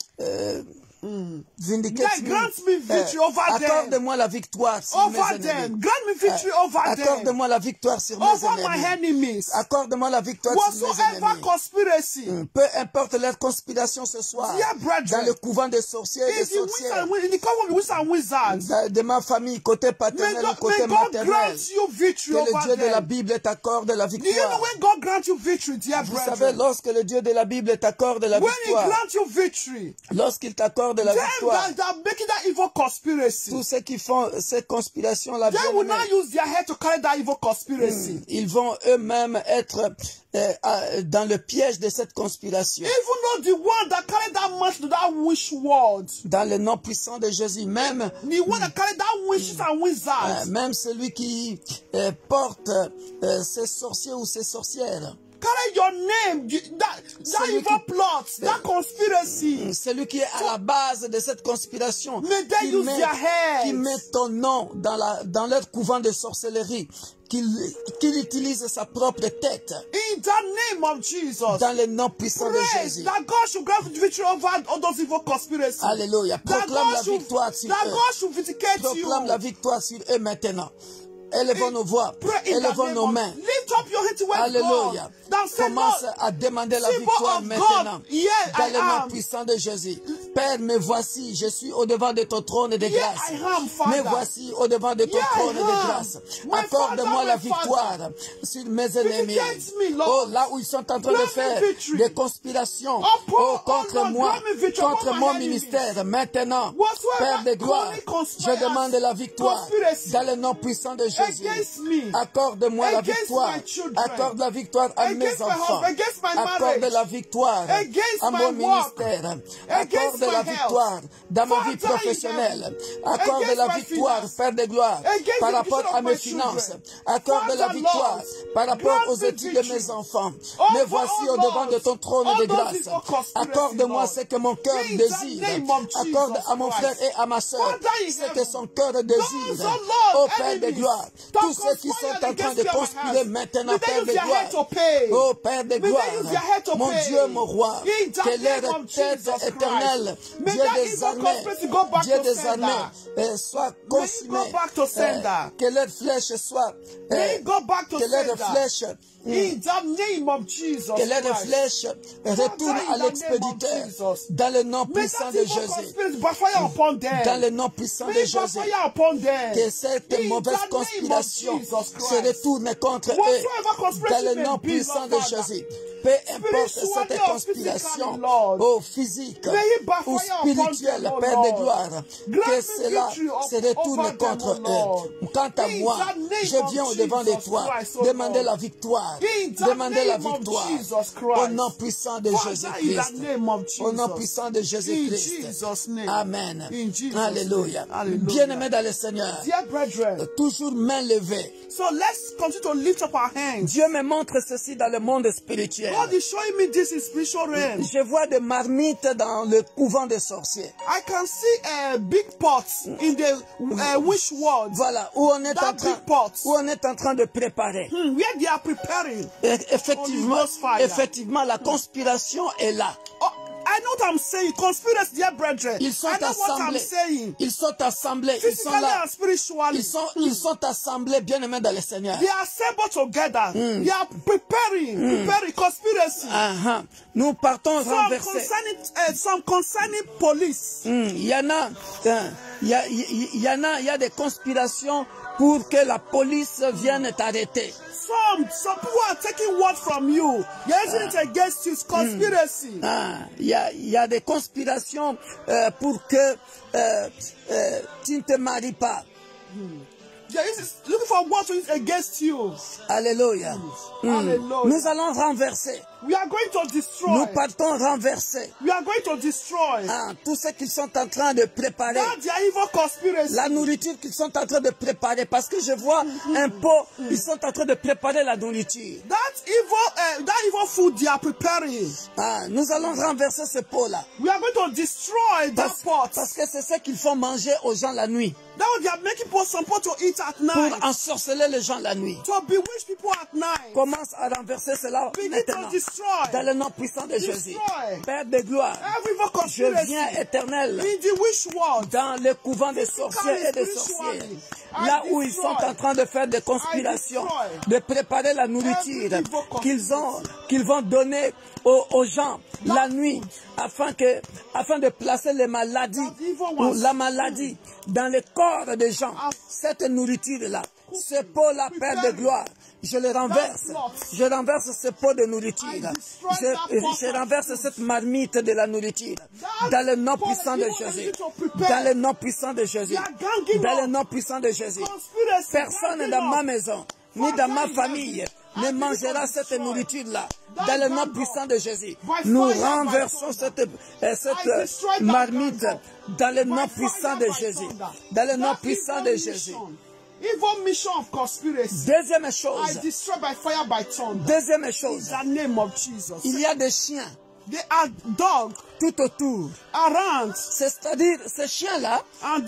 Vindicate-moi. Grant me victory over them. Accorde-moi la victoire sur mes Over ennemis. them. Grant me victory over them. Accorde-moi la victoire sur mes Over my ennemis. enemies. Accorde-moi la victoire sur mes Whatsoever ennemis. conspiracy. Peu importe leur conspiration ce soir, Dear brethren, dans le couvent des sorciers et des in sorcières, the cover of witches and wizards, de ma famille, côté paternel ou côté may God maternel, grant you victory que le over Dieu de la them. Bible t'accorde la Do you know victoire. when God grants you victory, dear Vous savez, brethren? lorsque le Dieu de la Bible t'accorde la When He victoire, grants you victory, lorsqu'il t'accorde la them victoire, that are making that evil conspiracy, tous ceux qui font ces conspirations-là, they will not use their head to carry that evil conspiracy. ils vont eux-mêmes être dans le piège de cette conspiration. Even though the one that carried that much to that wish world, Dans le nom puissant de Jésus, même the one that carried that wishes and wizards, même celui qui porte ces sorciers ou ces sorcières, carry your name, that evil plot, that conspiracy. celui qui est à la base de cette conspiration, May they use their qui heads. met ton nom dans leur couvent de sorcellerie, qu'il utilise sa propre tête, In the name of Jesus, dans le nom puissant de praise Jésus. that God should grant victory over all those evil conspiracies. Alléluia. That Proclame la God should, victoire sur that eux. God should vindicate Proclame you. la victoire sur eux maintenant. Élevons nos voix, Pray in the élevons name nos of, mains. lift up your hand towards Alléluia. God. That say, Commence Lord, à demander la symbol victoire of maintenant. God, here Dans I le nom am. puissant de Jésus. Père, me voici, je suis au-devant de ton trône de Here grâce. I am, Father. Me voici au-devant de ton Here I trône de am. grâce. My Accorde-moi Father, la my victoire sur mes ennemis. Vindicate me, Lord. Oh, là où ils sont en train de Grant me faire victory. des conspirations Upon- contre Lord, moi, grant me victory contre upon mon my enemies. ministère. Maintenant, Whatsoever Père de gloire, conspiracy je demande la victoire conspiracy dans le nom puissant de Jésus. against me, Accorde-moi la against victoire. my children, Accorde la victoire à mes against my enfants. husband, against my Accorde marriage, la victoire against à my mon work, ministère. against Accorde my la health. victoire dans ma vie Father in professionnelle. heaven, Accorde against la my victoire, finance, Père de gloire, against par the rapport education à of mes my finances. children. Accorde la Father, victoire Lord, par rapport grant aux me études de victory. mes enfants. Oh, Me for voici all au-devant Lord, de ton trône all de those grâce. evil conspiracies, Accorde-moi Lord. ce que mon cœur In the désire. name of Accorde Jesus à mon frère Christ. et à ma soeur Father in ce que heaven, son cœur désire. those, oh Lord, Ô Père de enemies gloire, that tous ceux qui sont conspire en train against de me and my conspirer house, maintenant, may they Père use de their gloire. head to pay. Oh Père de May they gloire, use their head to mon pay. Dieu, mon roi, In the que name leur of tête Jesus éternelle, Christ. May Dieu that des evil armées, conspiracy go back Dieu to des sender. armées, soit May it consumé, go back to sender. que leur flèche soit, May it go back to que leur sender. flèche, In the name of Jesus que leur Christ. flèche retourne Father, à in the name l'expéditeur, of Jesus. dans le nom May puissant that de evil Jésus, conspiracy backfire upon them. dans le nom puissant May de it Jésus. backfire upon them. Que cette In mauvaise the name of conspiration Jesus se Christ. retourne contre eux Whatsoever dans conspiration le may nom be, puissant Lord de Father. Jésus. peu importe cette conspiration, oh, physique ou spirituelle, Père de gloire, que cela se retourne contre eux. Quant à moi, je viens au devant de toi, demander la victoire, demander la victoire, au nom puissant de Jésus-Christ, au nom puissant de Jésus-Christ. Amen. Alléluia. Bien-aimés dans le Seigneur, toujours main levée. So let's continue to lift up our hands. Dieu me montre ceci dans le monde spirituel. God is showing me this in spiritual realm. Je vois des marmites dans le couvent des sorciers. I can see big pots in the witch world. Voilà, où on est en train de préparer. Where they are preparing. Effectivement, la conspiration est là. Oh, I know what I'm saying. Conspiracy, dear brethren. Ils sont I know what I'm saying. Ils sont assemblés. Ils sont là. Ils sont assemblés, bien-aimés dans le Seigneur. They are assembled together. They are preparing conspiracy. Nous partons renverser. Some concerning police. Il y a des conspirations pour que la police vienne t'arrêter. Some people are taking word from you. They're using it against you. It's conspiracy. Il y a des conspirations pour que tu ne te maries pas. They're looking for what to use against you. Alléluia. Hallelujah. Nous allons renverser. We are going to destroy. Nous partons renverser. We are going to destroy. Tout ce qu'ils sont en train de préparer. That evil conspiracy. La nourriture qu'ils sont en train de préparer. Parce que je vois un pot. Ils sont en train de préparer la nourriture. That evil food they are preparing. Nous allons renverser ce pot-là. We are going to destroy that pot. Parce que c'est ce qu'ils font manger aux gens la nuit. That what they are making some people to eat at night. Pour ensorceler les gens la nuit. To bewitch people at night. Commence à renverser cela maintenant. Dans le nom puissant de Jésus. Père de gloire, je viens éternel dans le couvent des sorciers et des sorcières. Là où ils sont en train de faire des conspirations, de préparer la nourriture qu'ils vont donner aux gens la nuit afin de placer les maladies ou la maladie dans le corps des gens. Cette nourriture-là, ce pot-là, Père de gloire, je le renverse. Je renverse ce pot de nourriture. Je renverse cette marmite de la nourriture. Dans le nom puissant de Jésus. Dans le nom puissant de Jésus. Dans le nom puissant de Jésus. Personne dans ma maison, ni dans ma famille, ne mangera cette nourriture-là. Dans le nom puissant de Jésus. Nous renversons cette marmite dans le nom puissant de Jésus. Dans le nom puissant de Jésus. Evil mission of conspiracy. Deuxième chose. I destroy by fire by thunder. Deuxième chose. In the name of Jesus. Il y a des chiens. They are dogs. Tout autour. Around. C'est-à-dire, ces chiens-là. And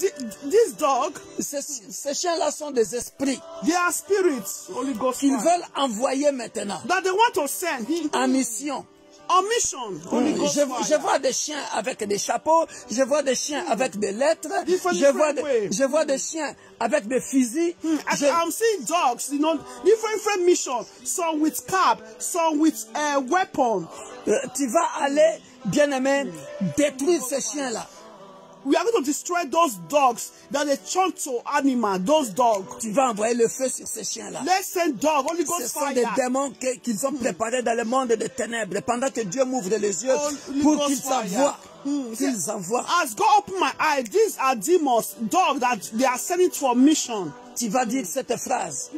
these dogs. Ces chiens-là sont des esprits. They are spirits. Holy Ghost. Qu'ils veulent envoyer maintenant. That they want to send. En mission. En mission. Je vois des chiens avec des chapeaux, je vois des chiens avec des lettres, je vois des chiens avec des fusils. I'm seeing dogs, different missions. Some with cap, some with weapon. Tu vas aller, bien-aimé, détruire ces chiens-là. We are going to destroy those dogs that they turn to animal, those dogs. Tu vas envoyer le feu sur ces chiens-là. Let's send dogs, Holy Ghost fire. Ce sont des démons qu'ils ont préparés dans le monde des ténèbres pendant que Dieu m'ouvre les yeux pour qu'ils envoient. As God open my eyes, these are demons, dogs that they are sending for mission. Tu vas dire cette phrase.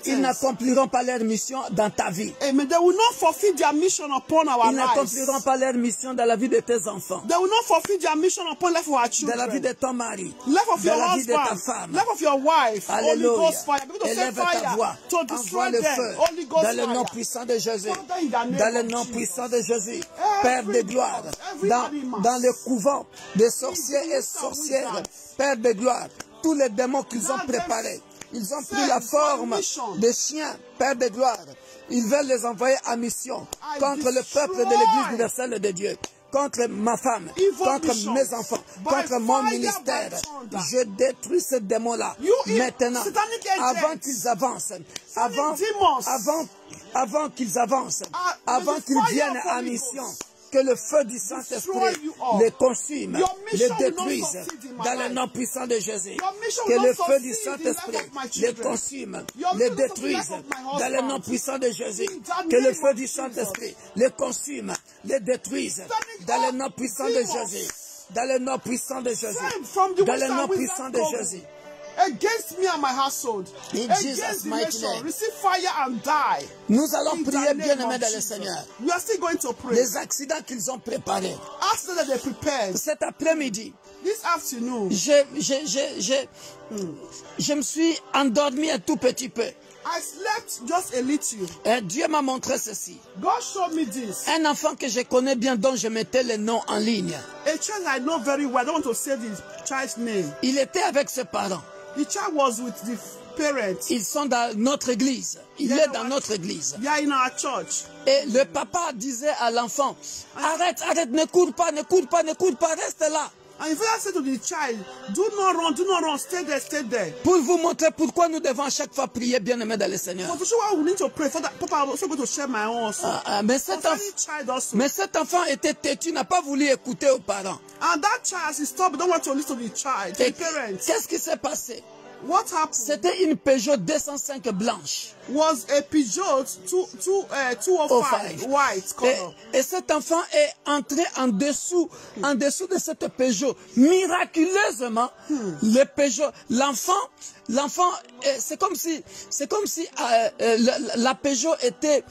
Ils n'accompliront pas leur mission dans ta vie. Amen. They will not fulfill their mission upon our lives. Ils n'accompliront pas leur mission dans la vie de tes enfants. They will not fulfill their mission upon life of our children. Dans la vie de ton mari. Life of your dans la vie husband. de ta femme. Life of your wife. Alléluia. Holy Ghost fire. Élève ta voix. Envoie le feu. Holy Ghost dans le nom puissant de Jésus. Dans le nom puissant de Jésus. Père de gloire. Dans le couvent des sorciers et sorcières. Père de gloire. Tous les démons qu'ils ont préparés. Ils ont pris la forme de chiens, Père de gloire. Ils veulent les envoyer en mission contre le peuple de l'Église universelle de Dieu, contre ma femme, contre mes enfants, contre mon ministère. Je détruis ce démon-là maintenant, avant qu'ils avancent, avant qu'ils avancent, avant qu'ils viennent en mission. que le feu du Saint-Esprit les consume, les détruise dans le nom puissant de Jésus. Que le feu du Saint-Esprit les consume, les détruise dans le nom puissant de Jésus. Que le feu du Saint-Esprit les consume, les détruise dans le nom puissant de Jésus. Dans le nom puissant de Jésus. Dans le nom puissant de Jésus. Against me and my household. In Jesus' mighty name. Receive fire and die. Nous allons prier, bien-aimés dans le Seigneur. We are still going to pray. Les accidents qu'ils ont préparés. After that they prepared. Cet après-midi, this afternoon, je me suis endormi un tout petit peu. I slept just a little. Et Dieu m'a montré ceci. God showed me this. Un enfant que je connais bien, dont je mettais le nom en ligne. A child I know very well. I don't want to say the child's name. Il était avec ses parents. The child was with the parents. Ils sont dans notre église. Il est dans notre église. They are in our church. Et le papa disait à l'enfant, arrête, arrête, ne cours pas, reste là. And the father said to the child, do not run, stay there, stay there. Pour vous montrer pourquoi nous devons à chaque fois prier, bien-aimés dans le Seigneur. For sure, we need to pray. For that, Papa, I'm also going to share my own also. Mais cet enfant était têtu, n'a pas voulu écouter aux parents. And that child, he stopped, don't want to listen to the child, to the parents. Qu'est-ce qui s'est passé? What happened? C'était une Peugeot 205 blanche. Was a Peugeot 205 white color. Et cet enfant est entré en dessous de cette Peugeot. Miraculeusement, le Peugeot, l'enfant, c'est comme si la Peugeot était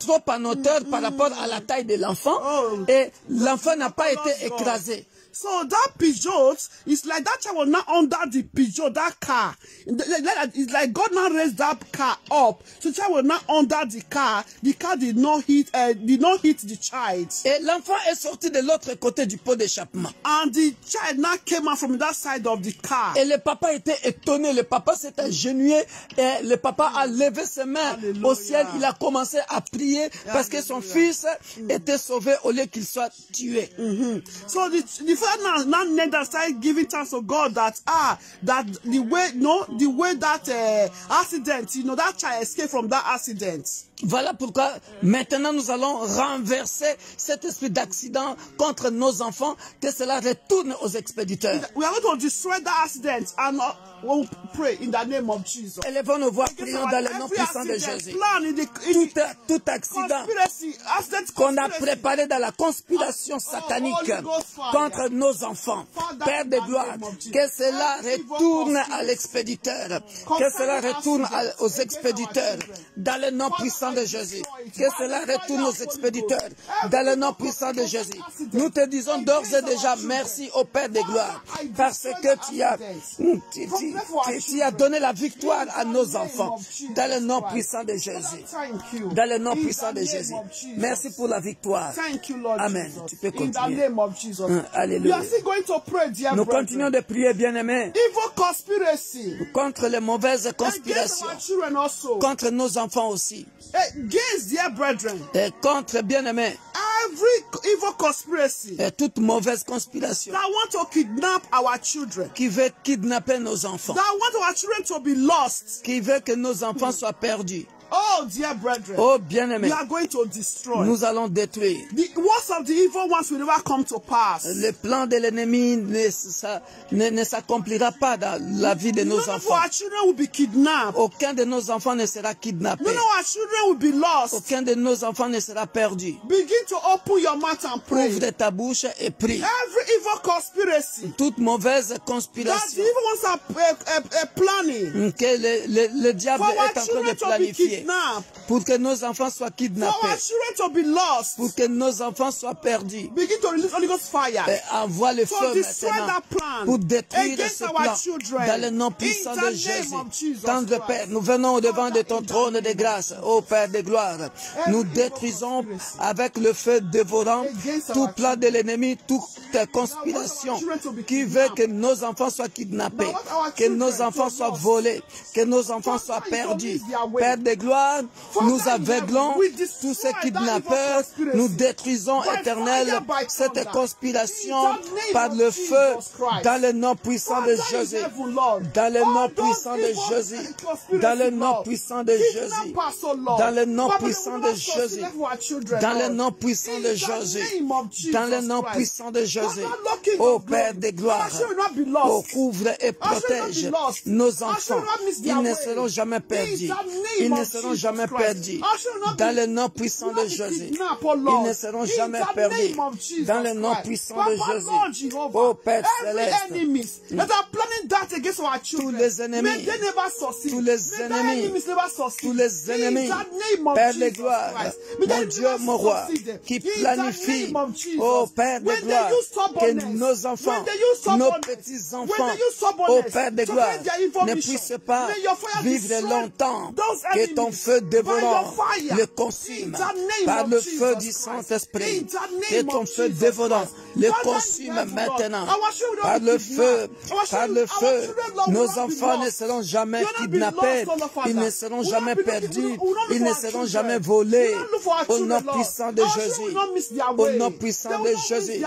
trop en hauteur par rapport à la taille de l'enfant, et l'enfant n'a pas été écrasé. So that Peugeot is like that child was not under the Peugeot, that car. It's like God now raised that car up. So the child was not under the car. The car did not hit the child. Et l'enfant est sorti de l'autre côté du pot d'échappement. And the child now came out from that side of the car. Et le papa était étonné. Le papa s'est agenouillé et le papa a levé ses mains au ciel. Il a commencé à prier parce que son fils était sauvé au lieu qu'il soit tué. So the now Ned started giving thanks to God that the way that accident, that child escaped from that accident. Voilà pourquoi maintenant nous allons renverser cet esprit d'accident contre nos enfants, que cela retourne aux expéditeurs. We are going to destroy that accident and we'll pray in the name of Jesus. Élevons nos voix, prions dans le nom puissant de Jésus. Tout accident qu'on a préparé dans la conspiration satanique contre nos enfants, Père de gloire, que cela retourne à l'expéditeur, que cela retourne aux expéditeurs dans le nom puissant de Jésus, que cela retourne aux expéditeurs dans le nom puissant de Jésus. Nous te disons d'ores et déjà merci au Père de gloire, parce que tu as donné la victoire à nos enfants dans le nom puissant de Jésus. Dans le nom puissant de Jésus. Merci pour la victoire. Amen. Tu peux continuer. Alléluia. Nous continuons de prier, bien-aimés, contre les mauvaises conspirations, contre nos enfants aussi. Against their brethren. Et contre, bien-aimés, every evil conspiracy. Et toute mauvaise conspiration. That want to kidnap our children. Qui veut kidnapper nos enfants. That want our children to be lost. Qui veut que nos enfants soient perdus. Oh, dear brethren, oh bien-aimés, we are going to destroy. Nous allons détruire. The worst of the evil ones will never come to pass. Le plan de l'ennemi ne s'accomplira pas dans la vie de nos enfants. Our children will be kidnapped. Aucun de nos enfants ne sera kidnappé. None of our children will be lost. Aucun de nos enfants ne sera perdu. Begin to open your mouth and pray. Ouvre ta bouche et prie. Every evil conspiracy. Toute mauvaise conspiration. That the evil ones are planning. Que le diable est en train de planifier. Pour que nos enfants soient kidnappés. Pour que nos enfants soient perdus. Begin to release Holy Ghost fire. Et envoie le feu maintenant pour détruire ce plan dans le nom puissant de Jésus. Tendre Père, nous venons au devant de ton trône de grâce, ô Père de gloire. Nous détruisons avec le feu dévorant tout plan de l'ennemi, toute conspiration conspiration qui veut que nos enfants soient kidnappés, que nos enfants soient volés, que nos enfants soient perdus. Père de gloire, nous aveuglons tous ces kidnappeurs, nous détruisons, Éternel, cette conspiration par le feu, dans le nom puissant de Jésus, dans le nom puissant de Jésus, dans le nom puissant de Jésus, dans le nom puissant de Jésus, dans le nom puissant de Jésus, dans le nom puissant de Jésus. Ô Père de gloire, ô couvre et protège nos enfants. Ils ne seront jamais perdus. Ils ne seront jamais perdus. Dans le nom puissant de Jésus. Ils ne seront jamais perdus. Dans le nom puissant de Jésus. Ô Père céleste, tous les ennemis, tous les ennemis, tous les ennemis, Père de gloire, mon Dieu, mon roi, qui planifie, ô Père de gloire, que nos enfants, nos petits-enfants, ô Père de gloire, ne puissent pas vivre longtemps, que ton feu dévorant le consume par le feu du Saint-Esprit, que ton feu dévorant le consume maintenant par le feu, nos enfants ne seront jamais kidnappés, ils ne seront jamais perdus, ils ne seront jamais volés, au nom puissant de Jésus, au nom puissant de Jésus,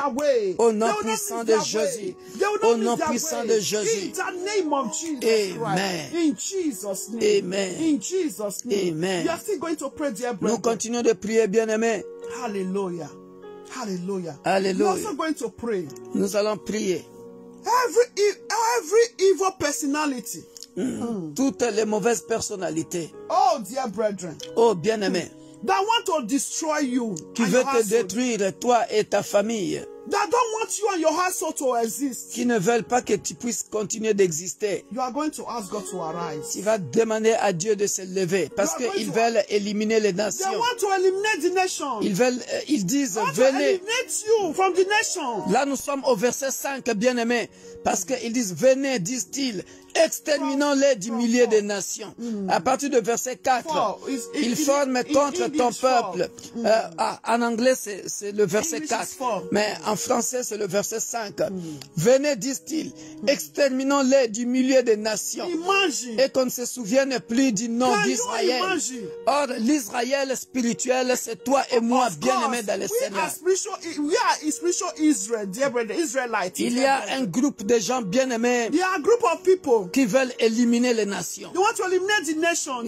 au nom puissant de Jésus, au nom puissant de Jésus. Amen. Amen. Amen. Nous continuons de prier, bien-aimés. Hallelujah. Hallelujah. Alléluia. We're also going to pray. Nous allons prier. Every evil personality. Toutes les mauvaises personnalités. Oh, dear brethren. Oh, bien-aimés. That want to destroy you. Qui veut te détruire, toi et ta famille. That don't want you and your household to exist. Qui ne veulent pas que tu puisses continuer d'exister. You are going to ask God to arise. Tu vas demander à Dieu de se lever parce qu'ils veulent éliminer les nations. They want to eliminate the nation. Ils disent, Want venez. to eliminate you from the nation. Là, nous sommes au verset 5, bien-aimés. Parce qu'ils disent, venez, disent-ils, exterminons-les du milieu des nations. À partir de verset 4, ils forment contre ton peuple. En anglais, c'est le verset 4. Mais en français, c'est le verset 5. Venez, disent-ils, exterminons-les du milieu des nations. Imagine. Et qu'on ne se souvienne plus du nom d'Israël. Or, l'Israël spirituel, c'est toi et moi, bien-aimés dans le Seigneur. We are spiritual Israel, dear brother, Israelites. Il y a un groupe de gens bien-aimés There are a group of people. qui veulent éliminer les nations. They want to eliminate the nation.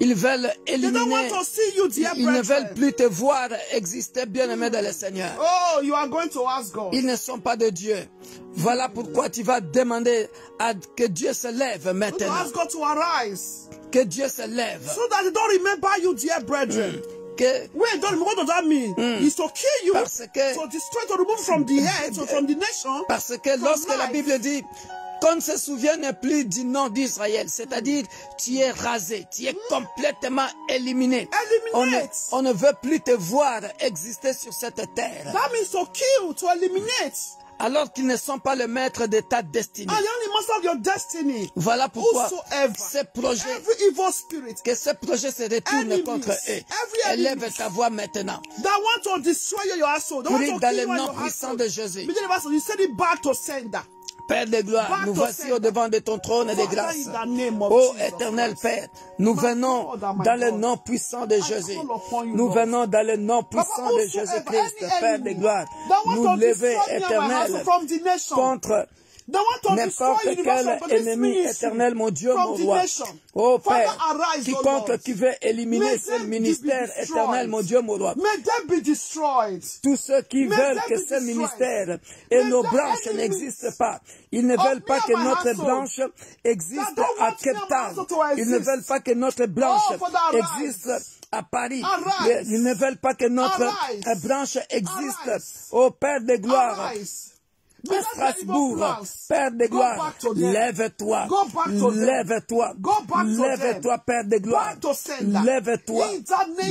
Ils veulent They don't éliminer, want to see you, dear ils ne brethren. veulent plus te voir exister, bien-aimé dans le Seigneur. Oh, you are going to ask God. Ils ne sont pas de Dieu. Voilà pourquoi tu vas demander à que Dieu se lève To maintenant. ask God to arise. Que Dieu se lève. So that they don't remember you, dear brethren. Que, Wait, don't remember, what does that mean? It's to kill you, Parce que- to destroy, to remove from the head, so from the nation. parce que lorsque la life. Bible dit qu'on ne se souvienne plus du nom d'Israël, c'est-à-dire tu es rasé, tu es complètement éliminé. Eliminate. On ne veut plus te voir exister sur cette terre. That means to kill, to eliminate. Alors qu'ils ne sont pas le maître de ta destinée. And the only master of your destiny. Voilà pourquoi Whosoever, ces projets, every evil spirit que ces projets se retournent enemies, contre eux. every Élève enemies ta voix maintenant. that want to destroy your household, they want Prie to dans kill le you and nom your puissant household. de Jésus. You send it back to sender. Père de gloire, nous voici au devant de ton trône de grâce. Ô éternel Père, nous venons dans le nom puissant de Jésus. Nous venons dans le nom puissant de Jésus-Christ, Père de gloire. Nous lever, éternel, contre n'importe quel ennemi éternel, mon Dieu, mon roi. Ô Père, quiconque qui veut éliminer ce ministère éternel, mon Dieu, mon roi. May they be destroyed. Tous ceux qui veulent que ce ministère et nos branches n'existent pas. Ils ne veulent pas que notre branche existe à Cape Town. Ils ne veulent pas que notre branche existe à Paris. Ils ne veulent pas que notre branche existe. Ô Père de gloire, à Strasbourg, Père de gloire, lève-toi, lève-toi, lève-toi, Père de gloire, lève-toi,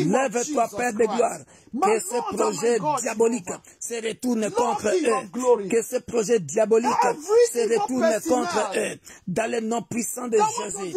lève-toi, Père de gloire. Que ce projet diabolique se retourne contre eux. Que ce projet diabolique se retourne contre eux. Dans le nom puissant de Jésus.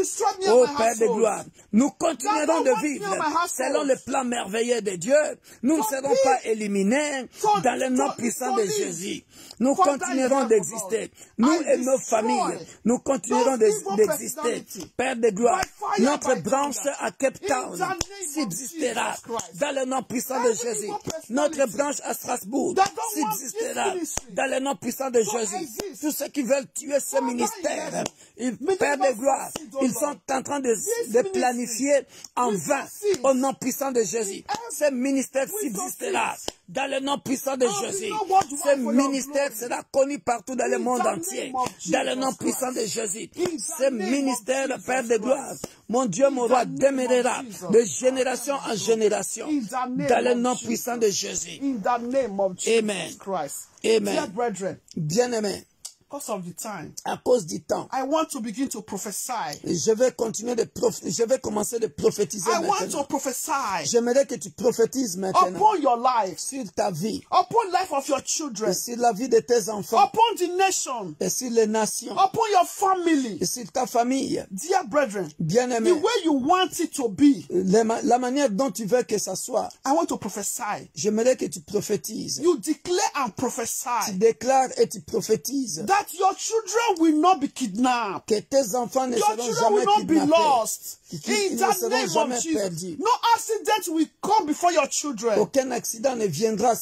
Ô Père de gloire, nous continuerons de vivre selon le plan merveilleux de Dieu. Nous ne serons pas éliminés dans le nom puissant de Jésus. nous Father, continuerons in d'exister. heaven, Nous I et nos destroy familles, nous continuerons those evil d'exister. personalities. Père de gloire, By fire, notre by branche thunder. à Cape In Town the name subsistera of Jesus Christ. dans le nom puissant de Every Jésus. evil personality Notre branche à Strasbourg that don't want subsistera this ministry dans le nom puissant de to Jésus. exist. Tous ceux qui veulent tuer ce Father, ministère, in heaven, Père de gloire, succeed, oh ils Lord. sont en train de ministry planifier en will vain succeed. au nom puissant de Jésus. Ce ministère will subsistera succeed. dans le nom puissant de Oh, we Jésus. know what to Ce want for your ministère glory. sera connu partout dans le In monde the entier. name of Dans le Jesus nom puissant Christ. de Jésus. In the Ce name of ministère, Jesus Père de Christ. gloire, mon Dieu, mon In roi, the name demeurera of Jesus. de génération en génération. In the name Dans le of nom Jesus. puissant de Jésus. In the name of Jesus Amen. Christ. Amen. Dear brethren, Bien-aimé, because of the time, à cause du temps, I want to begin to prophesy. je vais commencer de prophétiser I want to maintenant. prophesy J'aimerais que tu prophétises maintenant upon your life, sur ta vie, upon life of your children, et sur la vie de tes enfants, upon the nation, et sur les nations, upon your family. et sur ta famille. Dear brethren, Bien-aimé, the way you want it to be, la manière dont tu veux que ça soit, I want to prophesy. j'aimerais que tu prophétises. You declare and Tu prophesy déclares et tu prophétises that your children will not be kidnapped. que tes enfants ne Your seront children jamais will not be kidnappés. lost. Ils In ne the seront name jamais of Jesus. perdus. No accident will come before your children. Aucun accident ne viendra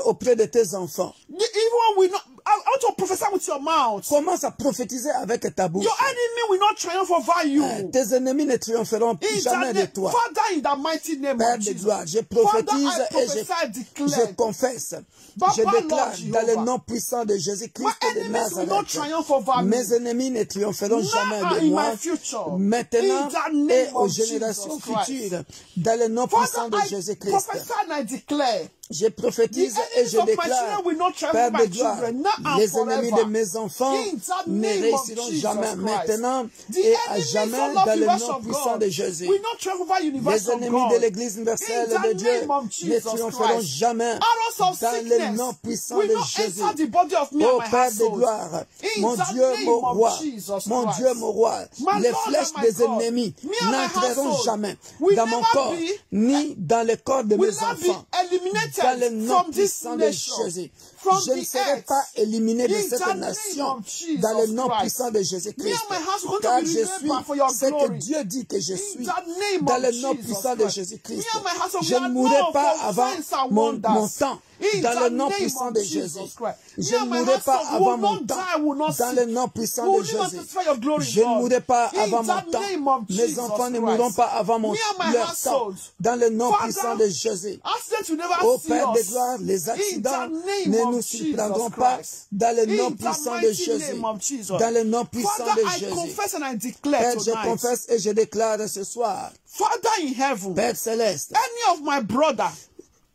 auprès de tes enfants. Even will not. I want to prophesy with your mouth. Commence à prophétiser avec ta bouche. Your enemy will not triumph over you. Tes ennemis ne triompheront In jamais the de name, toi. Father, in the mighty name Père of de Jesus. gloire, je Father, prophétise I et prophesy, je declare. confesse. Papa, Je déclare Lord dans le Jehovah, nom puissant de Jésus-Christ my de enemies will not Nazareth. triumph over me. Mes ennemis ne triompheront Now jamais and de in moi. my future. Maintenant In the name et aux of générations Jesus Christ. futures. Dans le nom puissant Father, de I Jésus-Christ. prophesy and I declare. Je prophétise The et enemies je of my déclare, children will not triumph Père over de my gloire, children, now and les ennemis de forever. mes enfants In the ne name of réussiront Jesus jamais Christ. maintenant The et à enemies jamais of dans the le universe nom of puissant God de Jésus. will not triumph over the universe Les of ennemis God. de l'Église universelle In the de Dieu name of ne Jesus triompheront Christ. jamais Arrows of dans le sickness nom puissant will de not Jésus. enter the body of me Oh and my Père de household. gloire, In mon the Dieu, name mon of roi, Jesus mon Christ. Dieu, mon roi, My les Lord flèches and my des God, ennemis me and my n'entreront household jamais will dans mon never corps, be- ni dans le corps de will mes not be enfants. eliminated Dans le nom from this puissant de nation, Jésus. from Je ne the serai earth. pas éliminé de In cette the name nation of Jesus dans le nom Christ. puissant de Me Jésus-Christ. and my house are going Car to be je remembered for your suis ce que glory. Dieu dit que je In suis. the name Dans of le nom Jesus puissant de Christ. Jésus-Christ. Me and my house, Je we ne are mourrai known pas for avant signs and mon wonders. temps. In Dans le the nom name puissant of de Jesus Jésus. Christ. Je Me ne and my mourrai pas household avant will mon not temps. die, will not Dans sick. le nom puissant We de will not Jésus. testify your glory, Je ne Lord. mourrai pas In avant the mon temps. name of Mes Jesus enfants ne Christ. mourront pas avant Me and my leur temps. household. Dans le nom Father, puissant de Jésus. accidents will never Ô see Père de us. gloire, les accidents In the name ne of nous Jesus surprendront pas Christ. dans le nom In the puissant de mighty Jésus. name of Jesus. Dans le nom puissant Father, de I Jésus. confess and I declare Père, je tonight. confesse et je déclare ce soir, Father in heaven, Père céleste, any of my brother,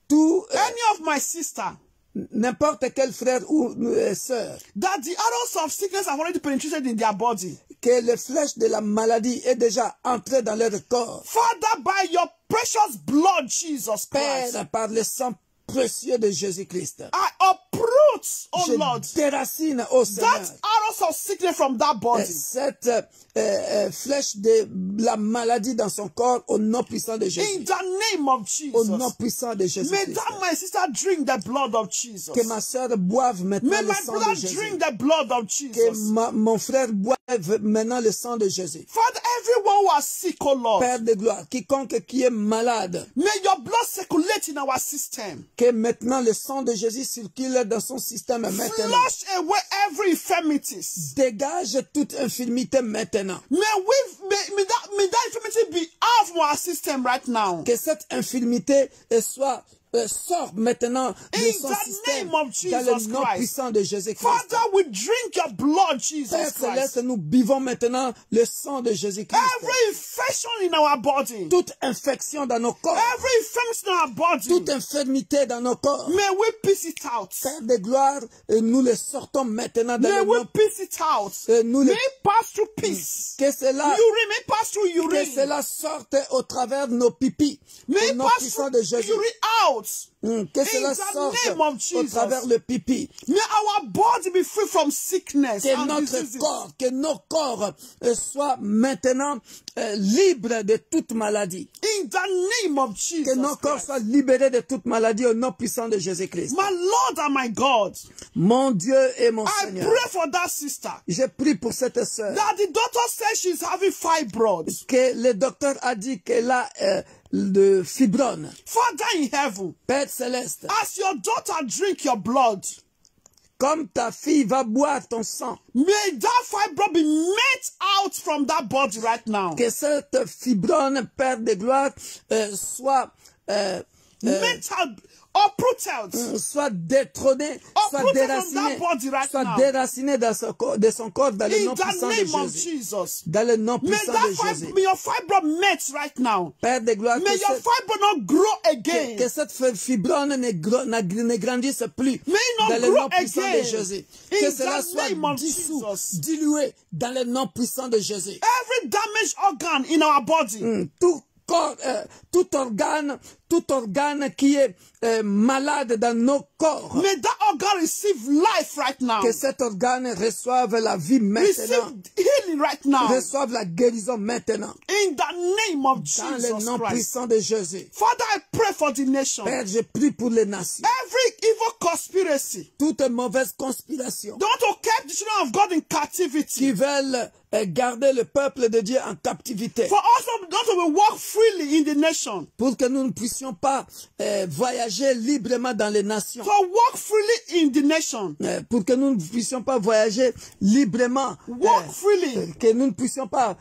tout, any of my sister, n'importe quel frère ou sœur, that the arrows of sickness have already penetrated in their body. que les flèches de la maladie est déjà entrée dans leur corps. Father, by your precious blood, Jesus Christ, Père, par le sang précieux de Jésus-Christ, I uproot, oh je Lord, déracine au Seigneur that arrows of sickness from that body. cette flèche de la maladie dans son corps au nom puissant de In Jésus. the name of Au nom Jesus. puissant de May Jésus-Christ. that my sister drink the blood of Jesus. Que ma sœur boive maintenant May le my sang de brother Jésus. drink the blood of Que Jesus. mon frère boive maintenant le sang de Jésus. Father, everyone who are sick, oh Lord, Père de gloire, quiconque qui est malade, may your blood circulate in our system. que maintenant le sang de Jésus circule dans son système maintenant. Flush away every infirmities. Dégage toute infirmité maintenant. May that infirmity be out from our system right now. Que cette infirmité soit sort maintenant de In son the système name of dans le Jesus nom Christ. puissant de Jésus-Christ. Father, we drink your blood, Jesus Père Christ. céleste, nous buvons maintenant le sang de Jésus-Christ. Every infection in our body, Toute infection dans nos corps, every infirmity in our body, toute infirmité dans nos corps, may we piece it out. Père de gloire, nous le sortons maintenant dans May le we nom. piece it out. Nous May le, it pass through peace. que cela, Urine may pass through que urine. cela sorte au travers de nos pipis. May Au it nom pass puissant through de Jésus. urine out. out. Que cela In the name sorte of au Jesus. travers le pipi. May our body be free from sickness Que and diseases. que nos corps soient maintenant libres de toute maladie. In the name of Jesus Que nos corps Christ. soient libérés de toute maladie au nom puissant de Jésus-Christ. My Lord and my God, Mon Dieu et mon I Seigneur, pray for that sister. je prie pour cette sœur. That the doctor says she's having fibroids. Que le docteur a dit qu'elle a de fibrone. Father in heaven, Père céleste, as your daughter drink your blood, comme ta fille va boire ton sang, may that fibroid be met out from that body right now. que cette fibrone, Père de gloire, soit Met out, uprooted. soit détrônée, soit Uprooted from déracinée, that body right soit now. déracinée de son corps dans le In nom puissant the de name of Jésus. Jesus. Dans le nom May puissant that de Jésus. may your fibroid met right now. Père de gloire, May your fibroid not grow again. que cette fibrone ne grandisse plus May it not dans le grow nom puissant again. de Jésus. In Que cela the soit name of dissous, Jesus. dilué dans le nom puissant de Jésus. Every damaged organ in our body. Tout corps, tout organe qui est malade dans nos corps, May that organ receive life right now. que cet organe reçoive la vie maintenant, Receive healing right now. reçoive la guérison maintenant, In the name of dans le Jesus nom Christ. puissant de Jésus. Father, I pray for the nation. Père, je prie pour les nations. Every evil conspiracy. Toute mauvaise conspiration They want to keep the children of God in qui captivity. veulent garder le peuple de Dieu en captivité, For us not to walk freely in the nation. pour que nous ne puissions pas voyager librement dans les nations, To walk freely in the nation. pour que nous ne puissions pas voyager librement, Walk freely. que nous ne puissions pas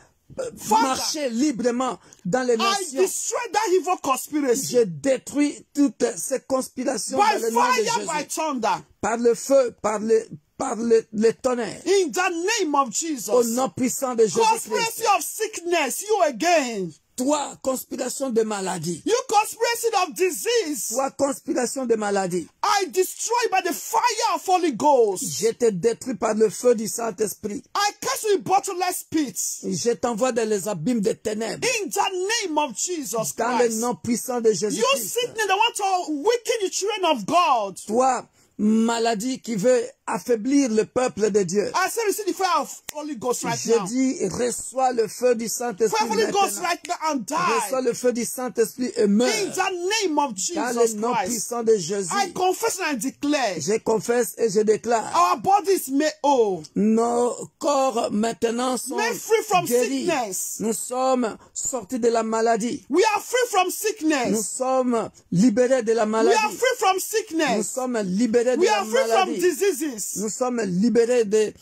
Father, marcher librement dans les I nations. destroy that evil conspiracy. Je détruis toutes ces conspirations By dans le nom de fire, by Jésus. thunder. Par le feu, par le tonnerre. In the name of Jesus. Au nom puissant de Jésus-Christ. Conspiracy of sickness, you again. Toi, conspiration de maladie. You conspiracy of disease. Toi, conspiration de maladie. I destroy by the fire of Holy Ghost. Je te détruis par le feu du Saint-Esprit. I cast you in bottomless pits. Je t'envoie dans les abîmes des ténèbres. In the name of Jesus Dans le Christ. nom puissant de You Jésus-Christ. sickness that want to weaken the children of God. Toi, maladie qui veut affaiblir le peuple de Dieu. I say receive the fire of Holy Ghost right Je now. dis, reçois le feu du Saint-Esprit Fire of Holy Ghost maintenant. right now and Reçois die. le feu du Saint-Esprit et meurs. In the name of Dans le Jesus nom Christ. puissant de Jésus. I confess and I declare. Je confesse et je déclare. Our bodies made whole. Nos corps maintenant sont Made free from guéris. sickness. Nous sommes sortis de la maladie. We are free from Nous sickness. sommes libérés de la We maladie. are free from Nous sickness. sommes libérés de We la are free from maladie. diseases. Nous sommes libérés de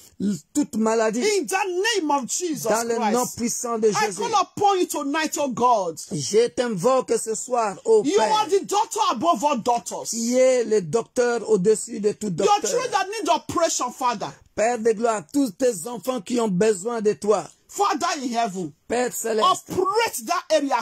toute maladie. In the name of Jesus Dans le nom Christ. puissant de I Jésus. call upon you tonight, oh God. Je t'invoque ce soir, ô You Père, are the doctor above all doctors. qui est le docteur au-dessus de tout Your docteur. children that need operation, Father. Père de gloire, tous tes enfants qui ont besoin de toi. Father in heaven. Père céleste, Operate that area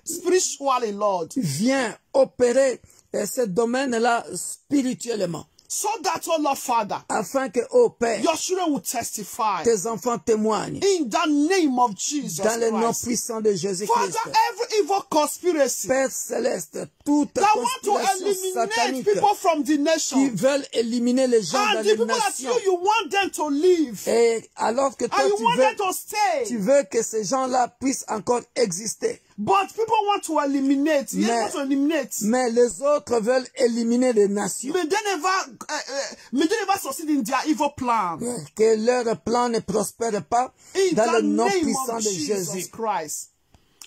spiritually, Lord. viens opérer ce domaine-là spirituellement. So that, oh Lord, Father, Afin que, ô Père, your children will testify. tes enfants témoignent. In the name of Jesus Dans le nom Christ. puissant de Jésus-Christ. Father, every evil conspiracy Père céleste, toute that want to conspiration eliminate satanique people from the qui nation, veulent éliminer les gens dans and the les people that nations. you want them to live, Et alors que toi, and you want them to stay, tu veux que ces gens-là puissent encore exister. but people want to eliminate. Yes, want to eliminate. Mais les autres veulent éliminer les nations. May they never succeed in their evil plan. Que leur plan ne prospère pas In dans the le nom name puissant of de Jesus Jésus. Christ.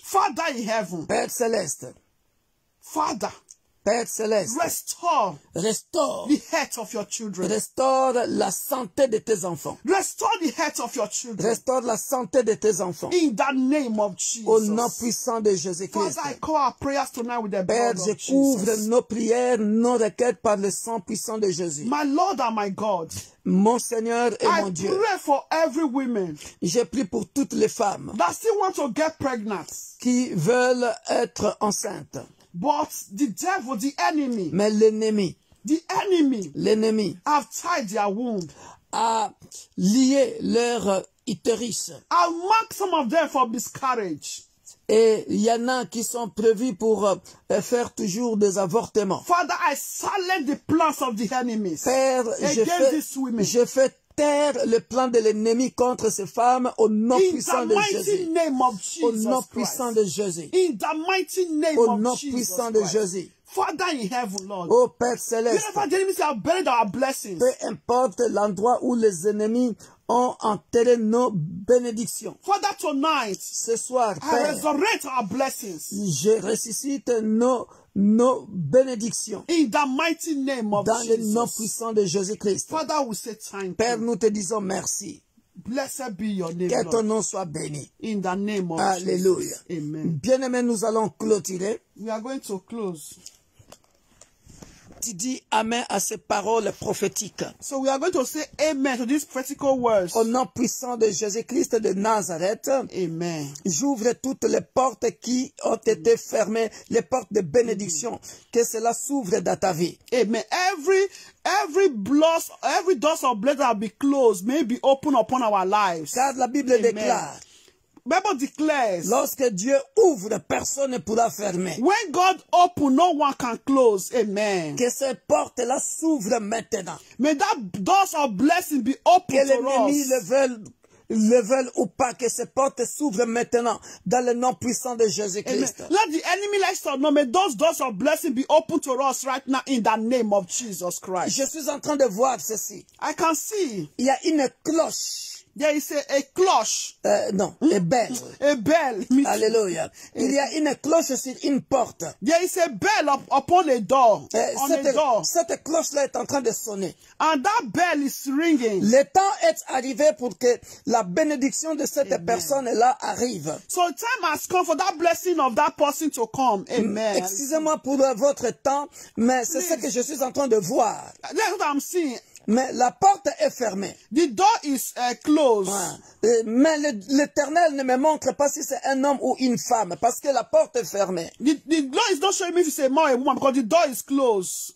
Father in heaven, Père céleste, Father, Père céleste, restore restaure, the health of your children. restaure la santé de tes enfants. Restore the health of your children. Restaure la santé de tes enfants. In the name of Au nom Jesus. puissant de Jésus-Christ. Father, I call our prayers tonight with the Père, blood je of couvre Jesus. nos prières, nos requêtes par le sang puissant de Jésus. My Lord and my God, Mon Seigneur et I mon Dieu, pray for every woman je prie pour toutes les femmes that still want to get pregnant. qui veulent être enceintes. But the devil, the enemy Mais l'ennemi have tied their womb. a lié leur utérus I'll mark some of them for miscarriage. Et il y en a qui sont prévus pour faire toujours des avortements. Father, I silence the plans of the enemies Père, against these women. je fais taire le plan de l'ennemi contre ces femmes au nom puissant de Jésus. Au nom puissant de Jésus. In the mighty name Au of nom Jesus puissant de Christ. Jésus. Father in heaven, Lord. Ô Père céleste, Wherever the enemies have buried our blessings, peu importe l'endroit où les ennemis ont enterré nos bénédictions. Father, tonight, Ce soir, I Père, resurrect our blessings je ressuscite nos bénédictions in the mighty name of dans le nom Jesus. puissant de Jésus-Christ. Father, we say thank Père, you. nous te disons merci. Blessed be your name, Que ton Lord. nom soit béni. In the name of Alléluia. Jesus. Amen. Bien-aimés, nous allons clôturer. We are going to close. Tu dis amen à ces paroles prophétiques. So we are going to say amen to these practical words. Au nom puissant de Jésus-Christ de Nazareth, Amen. j'ouvre toutes les portes qui ont été fermées, les portes de bénédiction. Que cela s'ouvre dans ta vie. Amen. Every doors of blessing will be closed, may be open upon our lives. Car la Bible Amen. déclare, Bible declares, lorsque Dieu ouvre, personne ne pourra fermer. when God open, no one can close. Amen. Que ces portes-là s'ouvrent maintenant. May that doors of blessing be open Que to l'ennemi us. le veulent ou pas, que ces portes s'ouvrent maintenant dans le nom puissant de Amen. Jésus-Christ. Let the enemy likes to know. May those doors of blessing be open to us right now in the name of Jesus Christ. Je suis en train de voir ceci. I can see Il y a une cloche. there is a cloche, Non, une belle. a bell. Alléluia. Il y a une cloche sur une porte. There is a bell upon a door. On a door. Cette cloche-là est en train de sonner. And that bell is ringing. Le temps est arrivé pour que la bénédiction de cette personne-là arrive. So time has come for that blessing of that person to come. Amen. Excusez-moi pour votre temps, mais c'est ce que je suis en train de voir. That's what I'm seeing. Mais la porte est fermée. The door is closed. Mais l'Éternel ne me montre pas si c'est un homme ou une femme, parce que la porte est fermée. The door is not showing me if it's a man or a woman because the door is closed.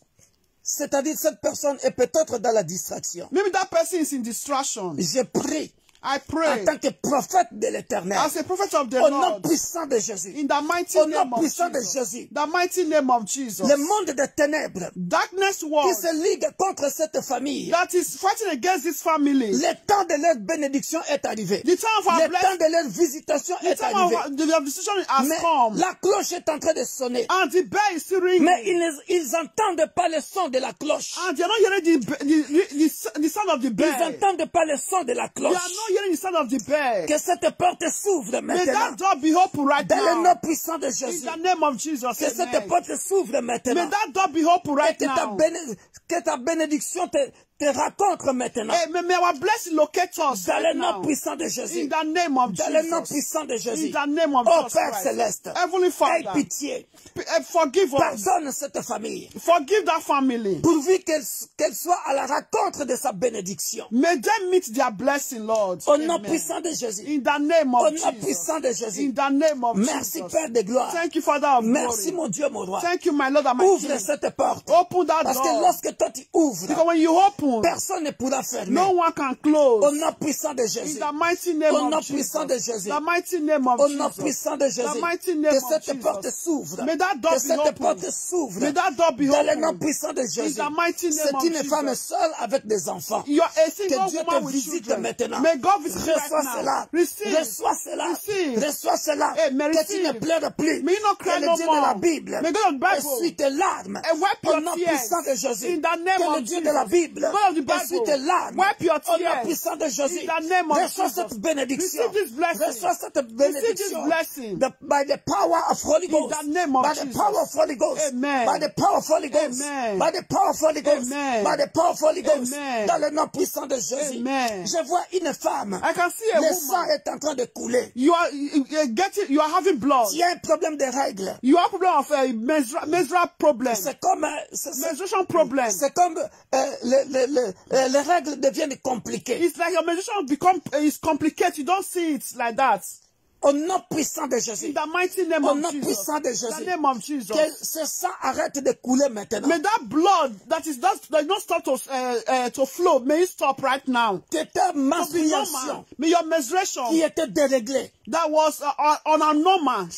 C'est-à-dire cette personne est peut-être dans la distraction. Maybe that person is in distraction. Je prie I en pray tant que prophète de l'Éternel, as a prophet of the au nom Lord, puissant de Jésus, in the mighty au name nom of puissant de Jesus. Jésus, The mighty name of Jesus. le monde des ténèbres Darkness qui world se ligue contre cette famille, that is fighting against this family. le temps de leur bénédiction est arrivé. The time of our Le blessing, temps de leur visitation the est time arrivé. of the decision has Mais come. la cloche est en train de sonner. And the bell is still ringing. Mais ils n'entendent pas le son de la cloche. And they are not hearing the sound of the Ils bell. n'entendent pas le son de la They are cloche. not hearing the sound of the bell. Que cette porte s'ouvre May maintenant. that door be open right Dans le now. nom puissant de In Jésus. the name of Jesus. Que cette Amen. porte s'ouvre May maintenant. that door be open right Et now. que ta bénédiction te rencontre maintenant. Hey, may our blessing locate us Dans right le nom now. puissant de Jésus. In the name of Dans le nom Jesus. puissant de Jésus. In the name of Oh Jesus Père Christ. céleste, Heavenly aie Father, pitié. forgive us. Pardonne cette famille. Forgive that family. Pourvu qu'elle soit à la rencontre de sa bénédiction. May them meet their blessing, Lord. Au nom Amen. puissant de Jésus. In the name Au of nom Jesus. puissant de Jésus. In the name of Merci Jesus. Père de gloire. Thank you, Father of Merci glory. mon Dieu, mon roi. Thank you, my Lord and my Ouvre King. cette porte. Open that Parce que door. lorsque toi tu ouvres, Because when you open, personne ne pourra fermer. no one can close. Au nom puissant de In Jésus. the mighty name Au nom of puissant de Jesus. Jésus. The mighty name of Au nom Jesus. puissant de Jésus. The mighty name Que of cette Jesus. porte s'ouvre. May that door Que be cette open. porte s'ouvre. May that door be Dans le open. nom puissant de Jésus. the mighty name C'est of une Jesus. femme seule avec des enfants. You are a single Que Dieu woman te with visite children. maintenant. May God visit you right Reçois now. cela. Receive. Reçois cela. Receive. Reçois cela. Amen. Que tu ne Receive. pleures plus. May you not cry Que le no Dieu more. de la Bible May God of the Bible essuie tes larmes. and wipe Au your nom tears. puissant de Jésus. In the name Que of le Dieu Jesus. de la Bible God of the Bible essuie tes larmes. wipe your Au nom tears. puissant de Jésus. In the name of Reçois Jesus. cette bénédiction. Receive this blessing. Reçois cette Receive bénédiction. this blessing. By the power of Holy In Ghost. the name of By the Jesus. power of Holy Ghost. Amen. By the power of Holy Ghost. Amen. By the power of Holy Ghost. Amen. By the power of Holy Ghost. Amen. Dans le nom puissant de Jésus. Amen. Je vois une femme. I can see a Le sang woman. est en train de couler. You are having blood. Il y a un problème de règles. You have a problem of a menstrual problem. C'est comme, Menstruation problem. c'est comme les règles deviennent compliquées. It's like your menstruation is complicated. You don't see it like that. Au nom puissant de In Jésus. the mighty name Au of nom Jesus. puissant de In the Jésus. name of Jesus. Que ce sang arrête de couler maintenant. May that blood that not start to flow, may it stop right now. Que ta To be menstruation normal. May your menstruation qui était déréglée that was unnormal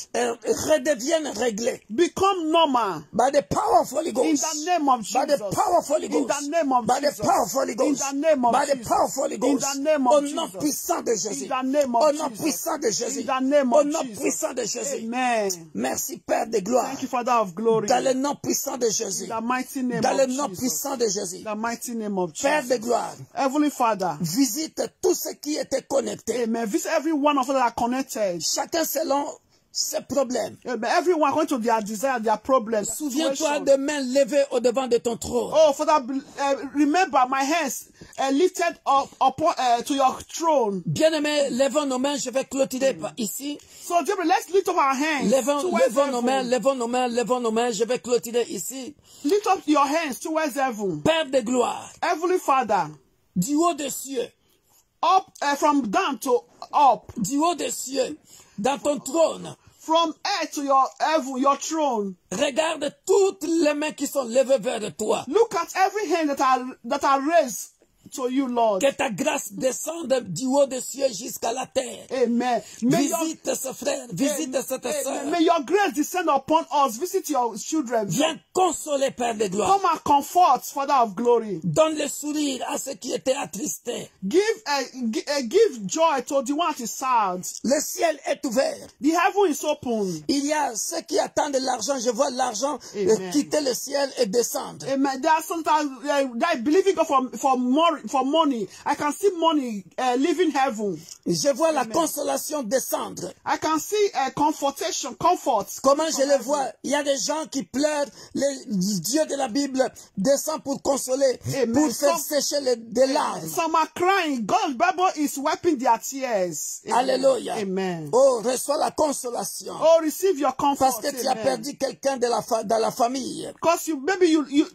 redevienne réglée. become normal. By the power of Holy In Ghost. the name of By the Jesus. power of Holy In Ghost. the name of By the Jesus. power of Holy Ghost. In the name of By the Jesus. power of Holy In Ghost. the name Au of nom Jesus. puissant de Jésus. In the name of Au nom Jesus. puissant de Jésus. In the name Au of nom Jesus. puissant de Jésus. Amen. Merci Père de gloire. Thank you, Father of glory. Dans le nom puissant de Jésus. In the mighty name Dans le of nom Jesus. puissant de Jésus. In the mighty name of Père de Jesus. gloire. Heavenly Father. Visite tous ceux qui étaient connectés. Amen. Visit every one of us that are connected. Chacun selon ses problèmes. Amen. Everyone according to their desire, their problems. Souviens-toi de mains levées au devant de ton trône. Oh, Father, remember my hands lifted up to your throne. Bien-aimés, levons nos mains, je vais clôturer par ici. So, Gabriel, let's lift up our hands. Levons nos mains, levons nos mains, levons nos mains, je vais clôturer ici. Lift up your hands towards heaven. Père de gloire, Heavenly Father, du haut des cieux, up from down to up, du haut des cieux, dans ton trône, from earth to your heaven, your throne. regarde toutes les mains qui sont levées vers toi. Look at every hand that are raised to you, Lord. Que ta grâce descende du haut des cieux jusqu'à la terre. Amen. Visite ce frère, visite cette sœur. May your grace descend upon us. Visit your children. Viens consoler, Père de gloire. Come and comfort, Father of glory. Donne le sourire à ceux qui étaient attristés. Give joy to the one that is sad. Le ciel est ouvert. The heaven is open. Il y a ceux qui attendent l'argent. Je vois l'argent quitter le ciel et descendre. Amen. There are some that believing God for money. I can see money leaving heaven. Je vois la consolation descendre. I can see comfort. Comment je le vois? Il y a des gens qui pleurent. Le Dieu de la Bible descend pour consoler, pour faire sécher des larmes. Some are crying. God, Bible is wiping their tears. Alléluia. Amen. Oh, reçois la consolation. Oh, receive your comfort. Parce que tu as perdu quelqu'un dans la famille. Because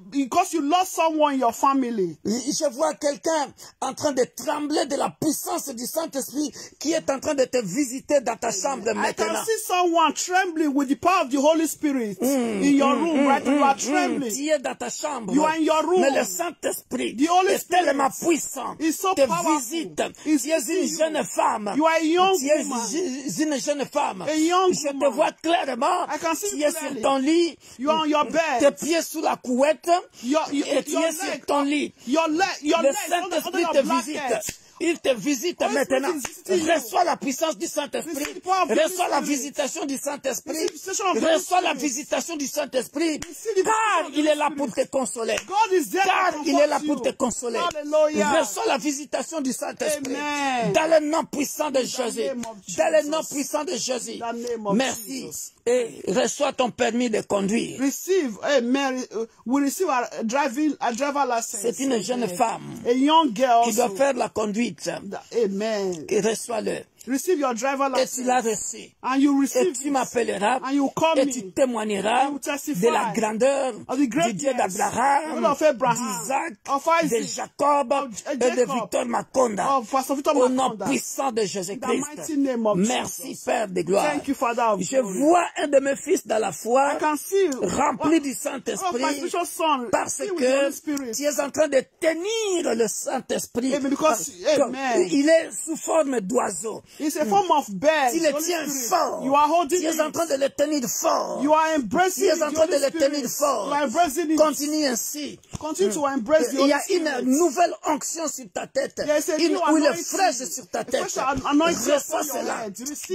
because you lost someone in your family. Je vois quelqu'un en train de trembler de la puissance du Saint-Esprit qui est en train de te visiter dans ta chambre maintenant. I can see someone trembling with the power of the Holy Spirit in your room, right? You are trembling. Tu es dans ta chambre. You are in your room. Mais le Saint-Esprit est tellement puissant. So te visite. Tu es une jeune femme. You are a young woman. Tu es une jeune femme. Je te vois clairement. Tu es sur ton lit. You are on your bed. Tes pieds sous la couette. Et tu es sur ton lit. Le Saint-Esprit te visite. Il te visite maintenant. Reçois la puissance du Saint-Esprit. Reçois la visitation du Saint-Esprit. Reçois la visitation du Saint-Esprit. Car il est là pour te consoler. Car il est là pour te consoler. Reçois la visitation du Saint-Esprit. Dans le nom puissant de Jésus. Dans le nom puissant de Jésus. Merci. Et reçois ton permis de conduire. C'est une jeune femme qui doit faire la conduite. Amen. Et reçois-le. Receive your driver license. Et tu l'as reçu. And you receive et tu m'appelleras. And you call et me. tu témoigneras de la grandeur du Dieu d'Abraham, d'Isaac, de Jacob et de Victor Makonda. Au nom puissant de Jésus-Christ. Merci Père de gloire. Thank you, Father of Je vois un de mes fils dans la foi rempli du Saint-Esprit parce que tu es en train de tenir le Saint-Esprit. Il est sous forme d'oiseau. It's a form of bird. Tu le tiens fort. You are holding tu es en train de le tenir fort. You are embracing tu es en train de le tenir fort. You are embracing it. Continue ainsi. Continue to embrace the Il y a une nouvelle onction sur ta tête. Une huile fraîche sur ta tête. Reçois cela.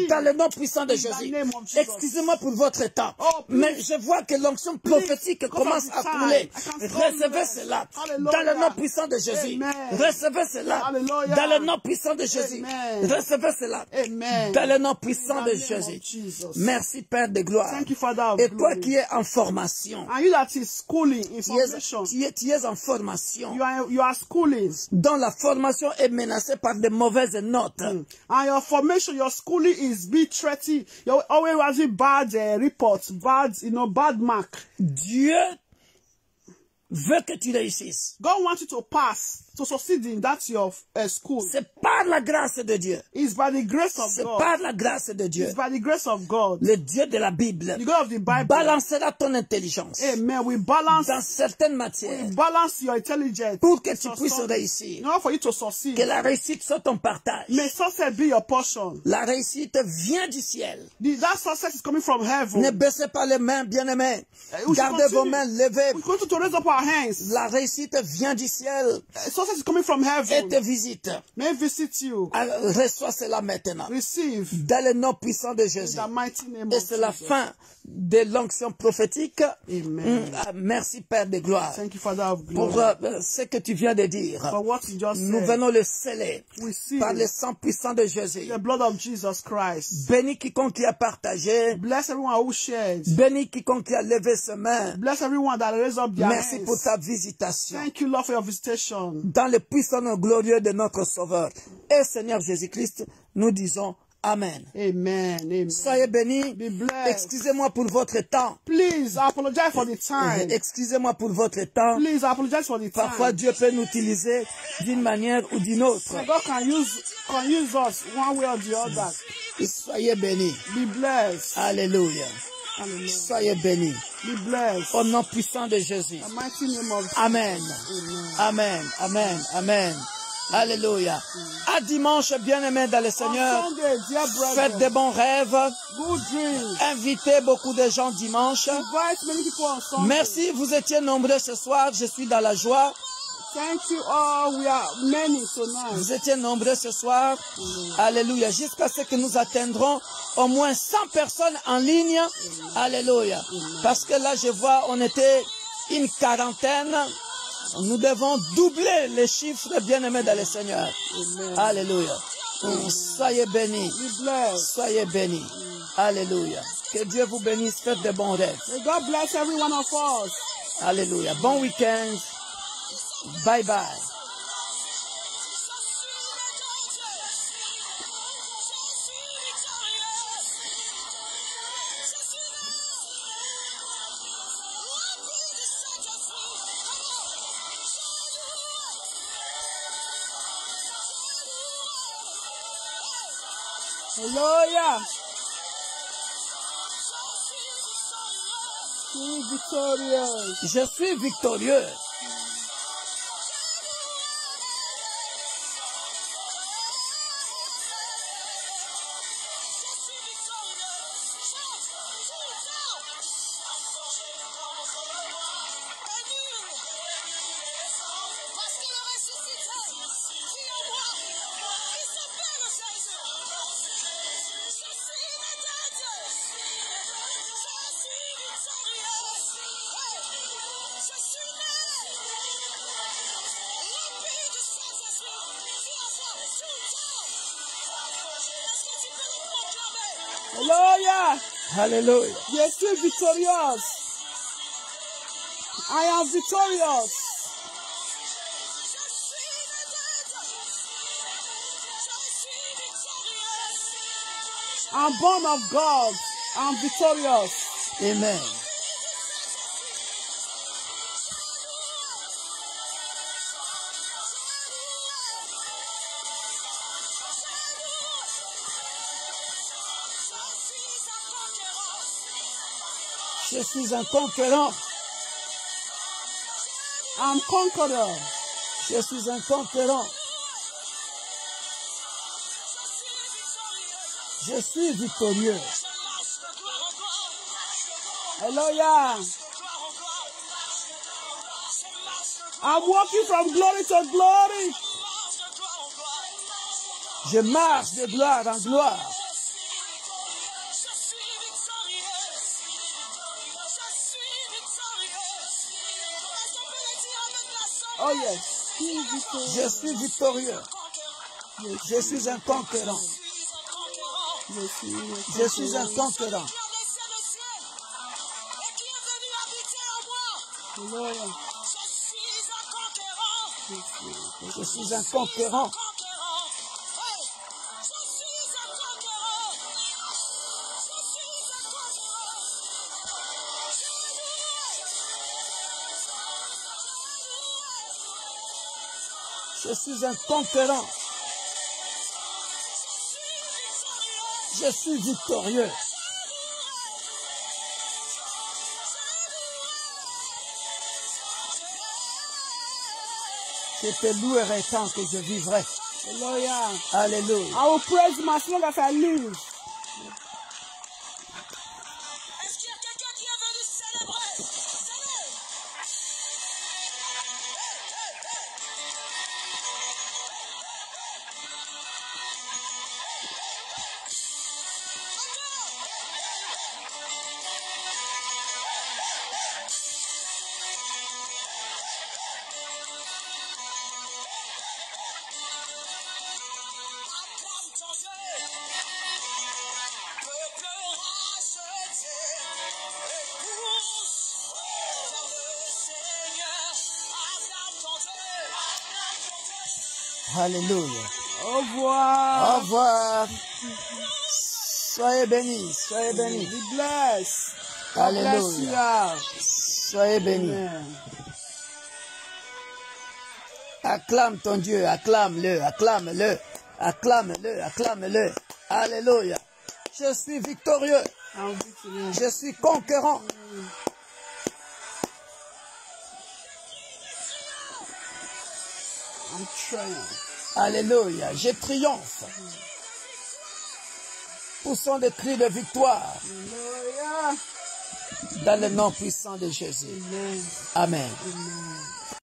Dans le nom puissant de Jésus. Excusez-moi pour votre temps. Mais je vois que l'onction prophétique commence à couler. Recevez cela. Dans le nom puissant de Jésus. Recevez cela. Dans le nom puissant de Jésus. Recevez cela. Dans le nom puissant de Jésus. Merci Père de gloire. Et toi qui es en formation. Tu es en formation. You are schooling. Dont la formation est menacée par de mauvaises notes. And your formation, your schooling is being threatened. You're always having bad reports, bad mark. Dieu veut que tu réussisses. God wants you to pass. to succeed in that your school. C'est par la grâce de Dieu. It's by the grace of C'est God. par la grâce de Dieu. It's by the grace of God. Le Dieu de la Bible The God of the Bible. balancera ton intelligence Amen. We balance. dans certaines matières We balance your intelligence. pour que tu puisses réussir. In order for you to succeed. Que la réussite soit ton partage. May success be your portion. La réussite vient du ciel. That success is coming from heaven. Ne baissez pas les mains, bien-aimés. We should Gardez vos continue. mains levées. We continue to raise up our hands. La réussite vient du ciel Success is coming from et heaven. te visite. May it visit you. Reçois cela maintenant. Receive. Dans le nom puissant de In Jésus. the mighty name Et of c'est la Jesus. fin de l'onction prophétique. Amen. Merci Père de gloire Thank you, Father of pour glory. ce que tu viens de dire. For what you just Nous said. venons le sceller We see par le sang puissant de Jésus. the blood of Jesus Christ. Bénis quiconque qui a partagé. Bless everyone who shared. Bénis quiconque qui a levé ses mains. Bless everyone that raised up their Merci pour hands. ta visitation. Thank you, Lord, for your visitation. Dans le puissant nom glorieux de notre Sauveur et Seigneur Jésus-Christ, nous disons Amen. Amen. Amen. Soyez bénis. Be blessed. Excusez-moi pour votre temps. Please, I apologize for the time. Excusez-moi pour votre temps. Please, I apologize for the Parfois, time. Dieu peut nous utiliser d'une manière ou d'une autre. God can use us one way or the other. Soyez bénis. Be blessed. Alléluia. Hallelujah. Soyez bénis. Be blessed. Au nom puissant de Jésus. The mighty name of Jesus. Amen. Amen. Amen. Amen. Alléluia. À dimanche, bien-aimés dans le Seigneur. On Sunday, dear Faites brethren, de bons rêves. good dreams. Invitez beaucoup de gens dimanche. Invite many people on Sunday. Merci, vous étiez nombreux ce soir. Je suis dans la joie. Thank you all. We are many tonight. Vous étiez nombreux ce soir. Alléluia. Jusqu'à ce que nous atteindrons au moins 100 personnes en ligne. Alléluia. Parce que là, je vois, on était une quarantaine. Nous devons doubler les chiffres bien-aimés dans le Seigneur. Alléluia. Soyez bénis. Be blessed. Soyez bénis. Alléluia. Que Dieu vous bénisse. Faites de bons rêves. May God bless every one of us. Alléluia. Bon week-end. Bye bye. Hallelujah. Be victorious. Je suis victorieux. Hallelujah. Alléluia. Je suis victorious. I am victorious. I'm born of God. I'm victorious. Amen. Je suis un conquérant. I'm conqueror. Je suis un conquérant. Je suis victorieux. Hallelujah. I'm walking from glory to glory. Je marche de gloire en gloire. Oh yes. Je suis victorieux. Je suis un conquérant. Je suis un conquérant. Je suis un conquérant. Je suis un conquérant. Je suis victorieux. Je te louerai tant que je vivrai. Hallelujah. Alléluia. I will praise him as long as I live. Est-ce qu'il y a quelqu'un qui est venu célébrer? Alléluia. Au revoir. Au revoir. Soyez bénis. Soyez bénis. Be blessed. Alléluia. Soyez bénis. Amen. Acclame ton Dieu. Acclame-le. Acclame-le. Acclame-le. Acclame-le. Alléluia. Je suis victorieux. I'm victorious. Je suis conquérant. I'm trying. Alléluia. Je triomphe. Poussons des cris de victoire Hallelujah. dans le nom puissant de Jésus. Amen. Amen. Amen.